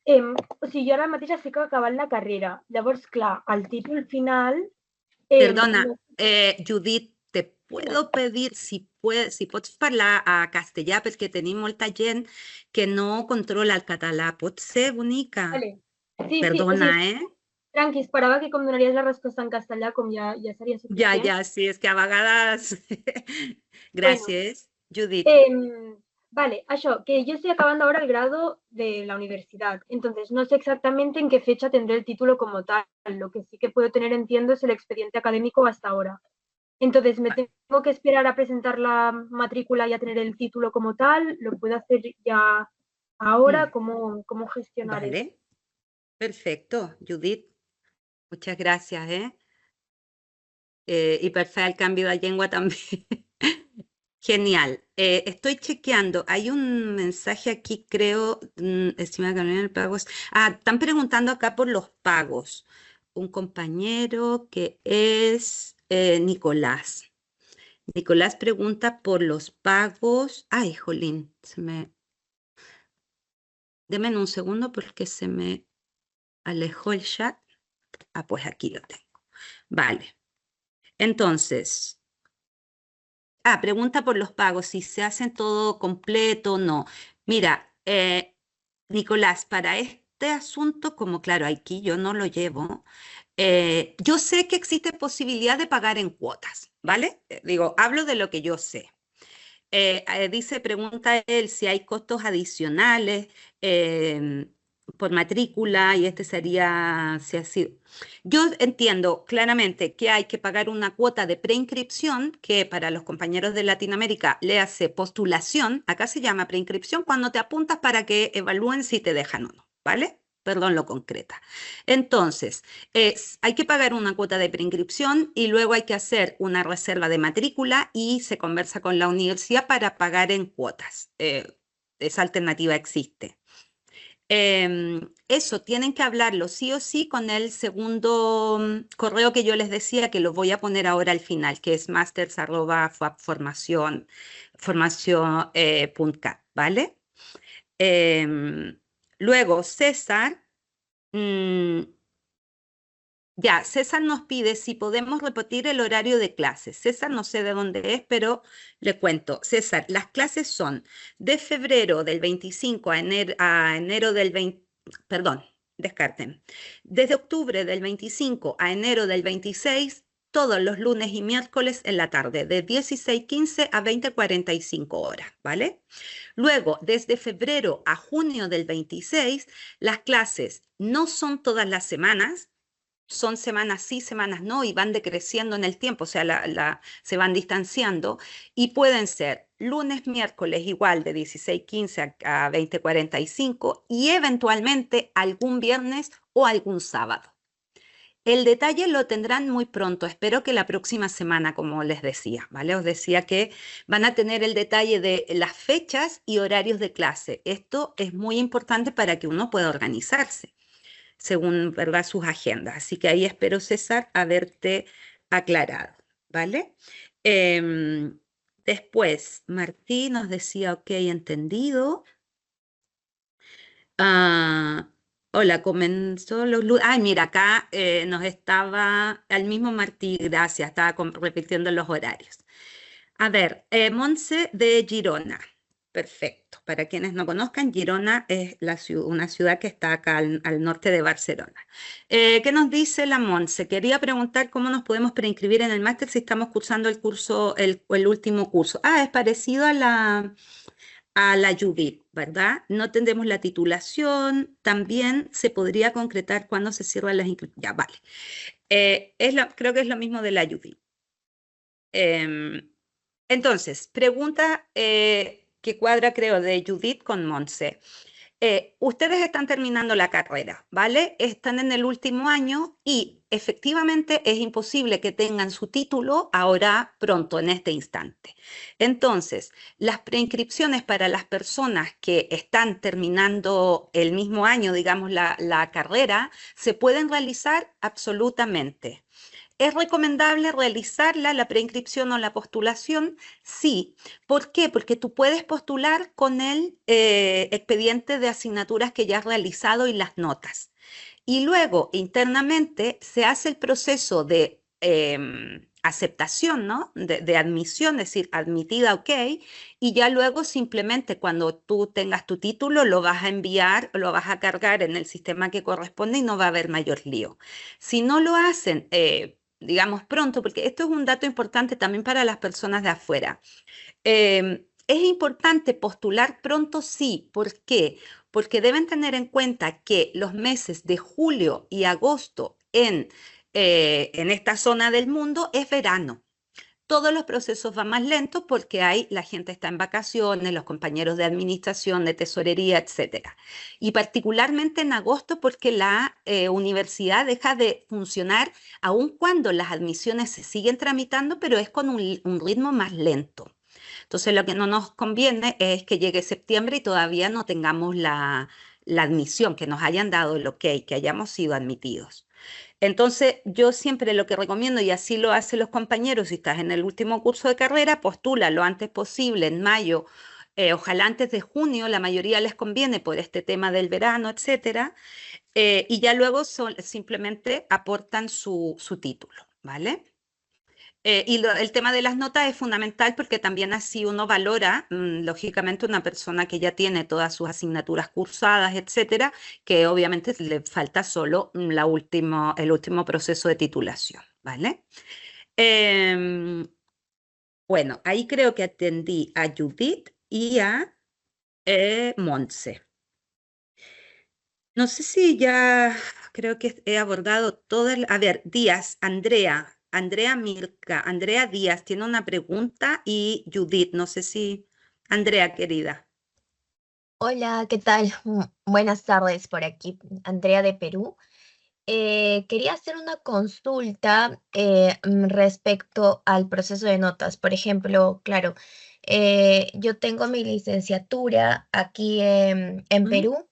O sigui, jo ara mateix estic acabant la carrera. Llavors, clar, el títol final... Perdona, no, Judit, te puedo pedir si pots parlar a castellà perquè tenim molta gent que no controla el català. Pot ser, bonica? vale. Sí, Perdona, sí, eh? tranqui, esperava que com donaries la resposta en castellà, com ja seria suficient. Ja, sí, és que a vegades... Bueno, Gràcies, Judit. Vale, això, que yo estoy acabando ahora el grado de la universidad, entonces no sé exactamente en qué fecha tendré el título como tal. Lo que sí que puedo tener, entiendo, es el expediente académico hasta ahora. Entonces, ¿me tengo que esperar a presentar la matrícula y a tener el título como tal? ¿Lo puedo hacer ya ahora? Mm, ¿Cómo gestionar eso? Vale, perfecto, Judith. Muchas gracias, ¿eh? Y perfecto el cambio de lengua también. Genial. Estoy chequeando. Hay un mensaje aquí, creo, estimada Carolina, el pago están preguntando acá por los pagos. Un compañero que es Nicolás. Nicolás pregunta por los pagos. Ay, jolín, Deme un segundo porque se me alejó el chat. Ah, pues aquí lo tengo. Vale. Entonces, pregunta por los pagos, si se hacen todo completo o no. Mira, Nicolás, para este asunto, como claro, aquí yo no lo llevo, yo sé que existe posibilidad de pagar en cuotas, ¿vale? Digo, hablo de lo que yo sé. Pregunta él si hay costos adicionales por matrícula y este sería, si así. Yo entiendo claramente que hay que pagar una cuota de preinscripción, que para los compañeros de Latinoamérica le hace postulación, acá se llama preinscripción, cuando te apuntas para que evalúen si te dejan o no, ¿vale? Perdón, lo concreta. Entonces, hay que pagar una cuota de preinscripción y luego hay que hacer una reserva de matrícula y se conversa con la universidad para pagar en cuotas. Esa alternativa existe. Eso, tienen que hablarlo sí o sí con el segundo correo que yo les decía, que lo voy a poner ahora al final, que es masters@formación.cat, ¿vale? Luego, César. Ya, César nos pide si podemos repetir el horario de clases. César no sé de dónde es, pero le cuento. César, las clases son de febrero del 25 a enero del 20, perdón, descarten. Desde octubre del 25 a enero del 26, todos los lunes y miércoles en la tarde, de 16:15 a 20:45 horas, ¿vale? Luego, desde febrero a junio del 26, las clases no son todas las semanas, son semanas sí, semanas no, y van decreciendo en el tiempo, o sea, se van distanciando, y pueden ser lunes, miércoles igual de 16:15 a 20:45 y eventualmente algún viernes o algún sábado. El detalle lo tendrán muy pronto, espero que la próxima semana, como les decía, ¿vale? Os decía que van a tener el detalle de las fechas y horarios de clase. Esto es muy importante para que uno pueda organizarse según, ¿verdad?, sus agendas. Así que ahí espero, César, haberte aclarado, ¿vale? Después, Martí nos decía, ok, entendido. Hola, comenzó los lunes. Ay, mira, acá nos estaba, al mismo Martí, gracias, estaba repitiendo los horarios. A ver, Monse de Girona. Perfecto. Para quienes no conozcan, Girona es una ciudad que está acá al norte de Barcelona. ¿Qué nos dice la Monse? Quería preguntar cómo nos podemos preinscribir en el máster si estamos cursando el curso, el último curso. Es parecido a la Judith, ¿verdad? No tendremos la titulación. También se podría concretar cuando se cierran las inscripciones. Ya, vale. Creo que es lo mismo de la Judith. Entonces, pregunta que cuadra, creo, de Judith con Monse. Ustedes están terminando la carrera, ¿vale? Están en el último año y efectivamente es imposible que tengan su título ahora pronto, en este instante. Entonces, las preinscripciones para las personas que están terminando el mismo año, digamos, la carrera, se pueden realizar absolutamente. ¿Es recomendable realizarla, la preinscripción o la postulación? Sí. ¿Por qué? Porque tú puedes postular con el expediente de asignaturas que ya has realizado y las notas. Y luego, internamente, se hace el proceso de aceptación, ¿no? De admisión, es decir, admitida, ok, y ya luego simplemente cuando tú tengas tu título lo vas a enviar, lo vas a cargar en el sistema que corresponde y no va a haber mayor lío. Si no lo hacen, digamos pronto, porque esto es un dato importante también para las personas de afuera. ¿Es importante postular pronto? Sí. ¿Por qué? Porque deben tener en cuenta que los meses de julio y agosto en esta zona del mundo es verano. Todos los procesos van más lentos porque la gente está en vacaciones, los compañeros de administración, de tesorería, etcétera. Y particularmente en agosto porque la universidad deja de funcionar aun cuando las admisiones se siguen tramitando, pero es con un ritmo más lento. Entonces lo que no nos conviene es que llegue septiembre y todavía no tengamos la admisión, que nos hayan dado el ok, que hayamos sido admitidos. Entonces, yo siempre lo que recomiendo, y así lo hacen los compañeros, si estás en el último curso de carrera, postula lo antes posible, en mayo, ojalá antes de junio, la mayoría les conviene por este tema del verano, etcétera, y ya luego simplemente aportan su título, ¿vale? Y el tema de las notas es fundamental porque también así uno valora, lógicamente, una persona que ya tiene todas sus asignaturas cursadas, etcétera, que obviamente le falta solo el último proceso de titulación, ¿vale? Bueno, ahí creo que atendí a Judith y a Montse. No sé si ya creo que he abordado todas. A ver, Díaz, Andrea Mirka, Andrea Díaz tiene una pregunta y Judith, no sé si. Andrea, querida. Hola, ¿qué tal? Buenas tardes por aquí, Andrea de Perú. Quería hacer una consulta respecto al proceso de notas. Por ejemplo, claro, yo tengo mi licenciatura aquí en Perú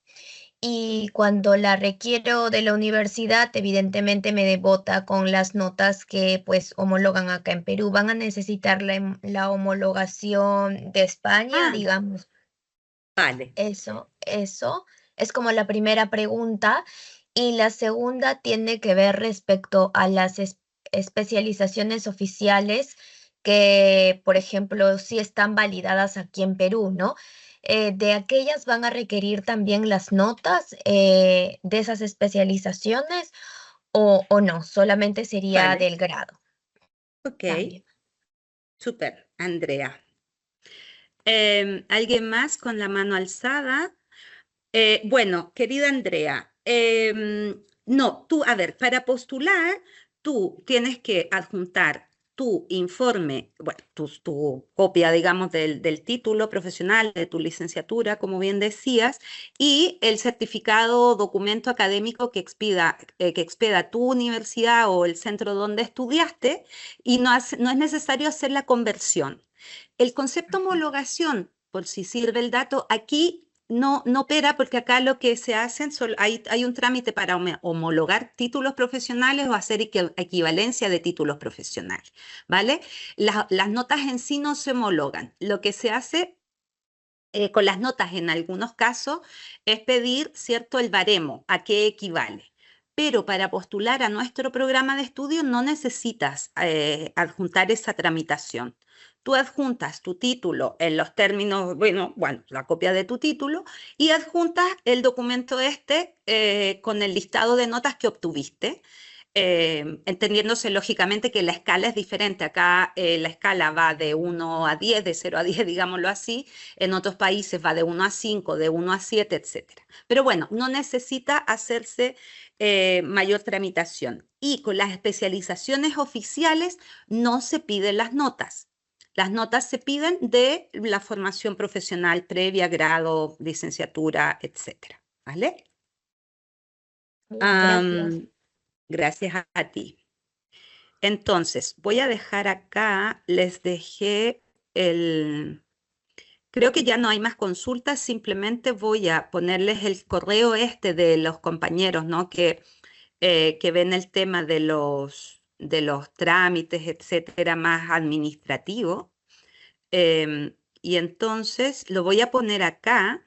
y cuando la requiero de la universidad, evidentemente me debota con las notas que pues homologan acá en Perú. ¿Van a necesitar la homologación de España, Ah, digamos? vale. Eso es como la primera pregunta. Y la segunda tiene que ver respecto a las especializaciones oficiales que, por ejemplo, sí están validadas aquí en Perú, ¿no? De aquellas van a requerir también las notas de esas especializaciones o no, solamente sería Vale. del grado Ok, también. súper, Andrea. ¿Alguien más con la mano alzada? Bueno, querida Andrea, no, tú, a ver, para postular, tú tienes que adjuntar tu informe, bueno, tu copia, digamos, del título profesional, de tu licenciatura, como bien decías, y el certificado o documento académico que expeda tu universidad o el centro donde estudiaste, y no es necesario hacer la conversión. El concepto homologación, por si sirve el dato, aquí no opera porque acá lo que se hacen, hay un trámite para homologar títulos profesionales o hacer equivalencia de títulos profesionales, ¿vale? Las notas en sí no se homologan. Lo que se hace con las notas en algunos casos es pedir, ¿cierto?, el baremo, a qué equivale. Pero para postular a nuestro programa de estudio no necesitas adjuntar esa tramitación. Tú adjuntas tu título en los términos, bueno, la copia de tu título y adjuntas el documento con el listado de notas que obtuviste. Entendiéndose lógicamente que la escala es diferente. Acá la escala va de 1 a 10, de 0 a 10, digámoslo así. En otros países va de 1 a 5, de 1 a 7, etc. Pero bueno, no necesita hacerse mayor tramitación. Y con las especializaciones oficiales no se piden las notas. Las notas se piden de la formación profesional previa, grado, licenciatura, etc. ¿Vale? Gracias. Gracias a ti. Entonces, voy a dejar acá, les dejé creo que ya no hay más consultas, simplemente voy a ponerles el correo de los compañeros, ¿no? Que ven el tema de los trámites, etcétera, más administrativo. Y entonces lo voy a poner acá,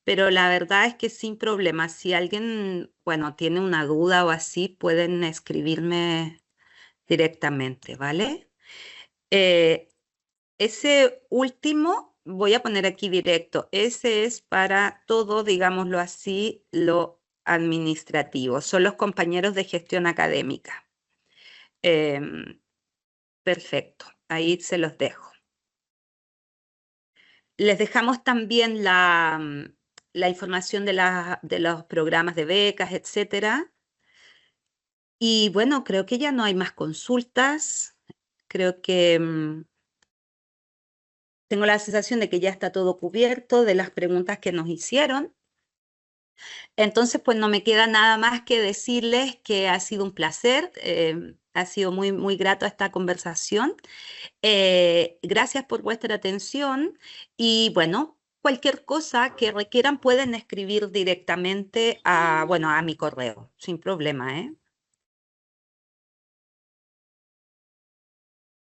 pero la verdad es que sin problema. Si alguien, bueno, tiene una duda o así, pueden escribirme directamente, ¿vale? Ese último, voy a poner aquí directo, ese es para todo, digámoslo así, lo administrativo. Son los compañeros de gestión académica. Perfecto, ahí se los dejo. Les dejamos también la información de los programas de becas, etcétera. Y bueno, creo que ya no hay más consultas. Creo que tengo la sensación de que ya está todo cubierto de las preguntas que nos hicieron. Entonces, pues no me queda nada más que decirles que ha sido un placer, ha sido muy, muy grato esta conversación. Gracias por vuestra atención y bueno, cualquier cosa que requieran pueden escribir directamente a, bueno, a mi correo, sin problema, ¿eh?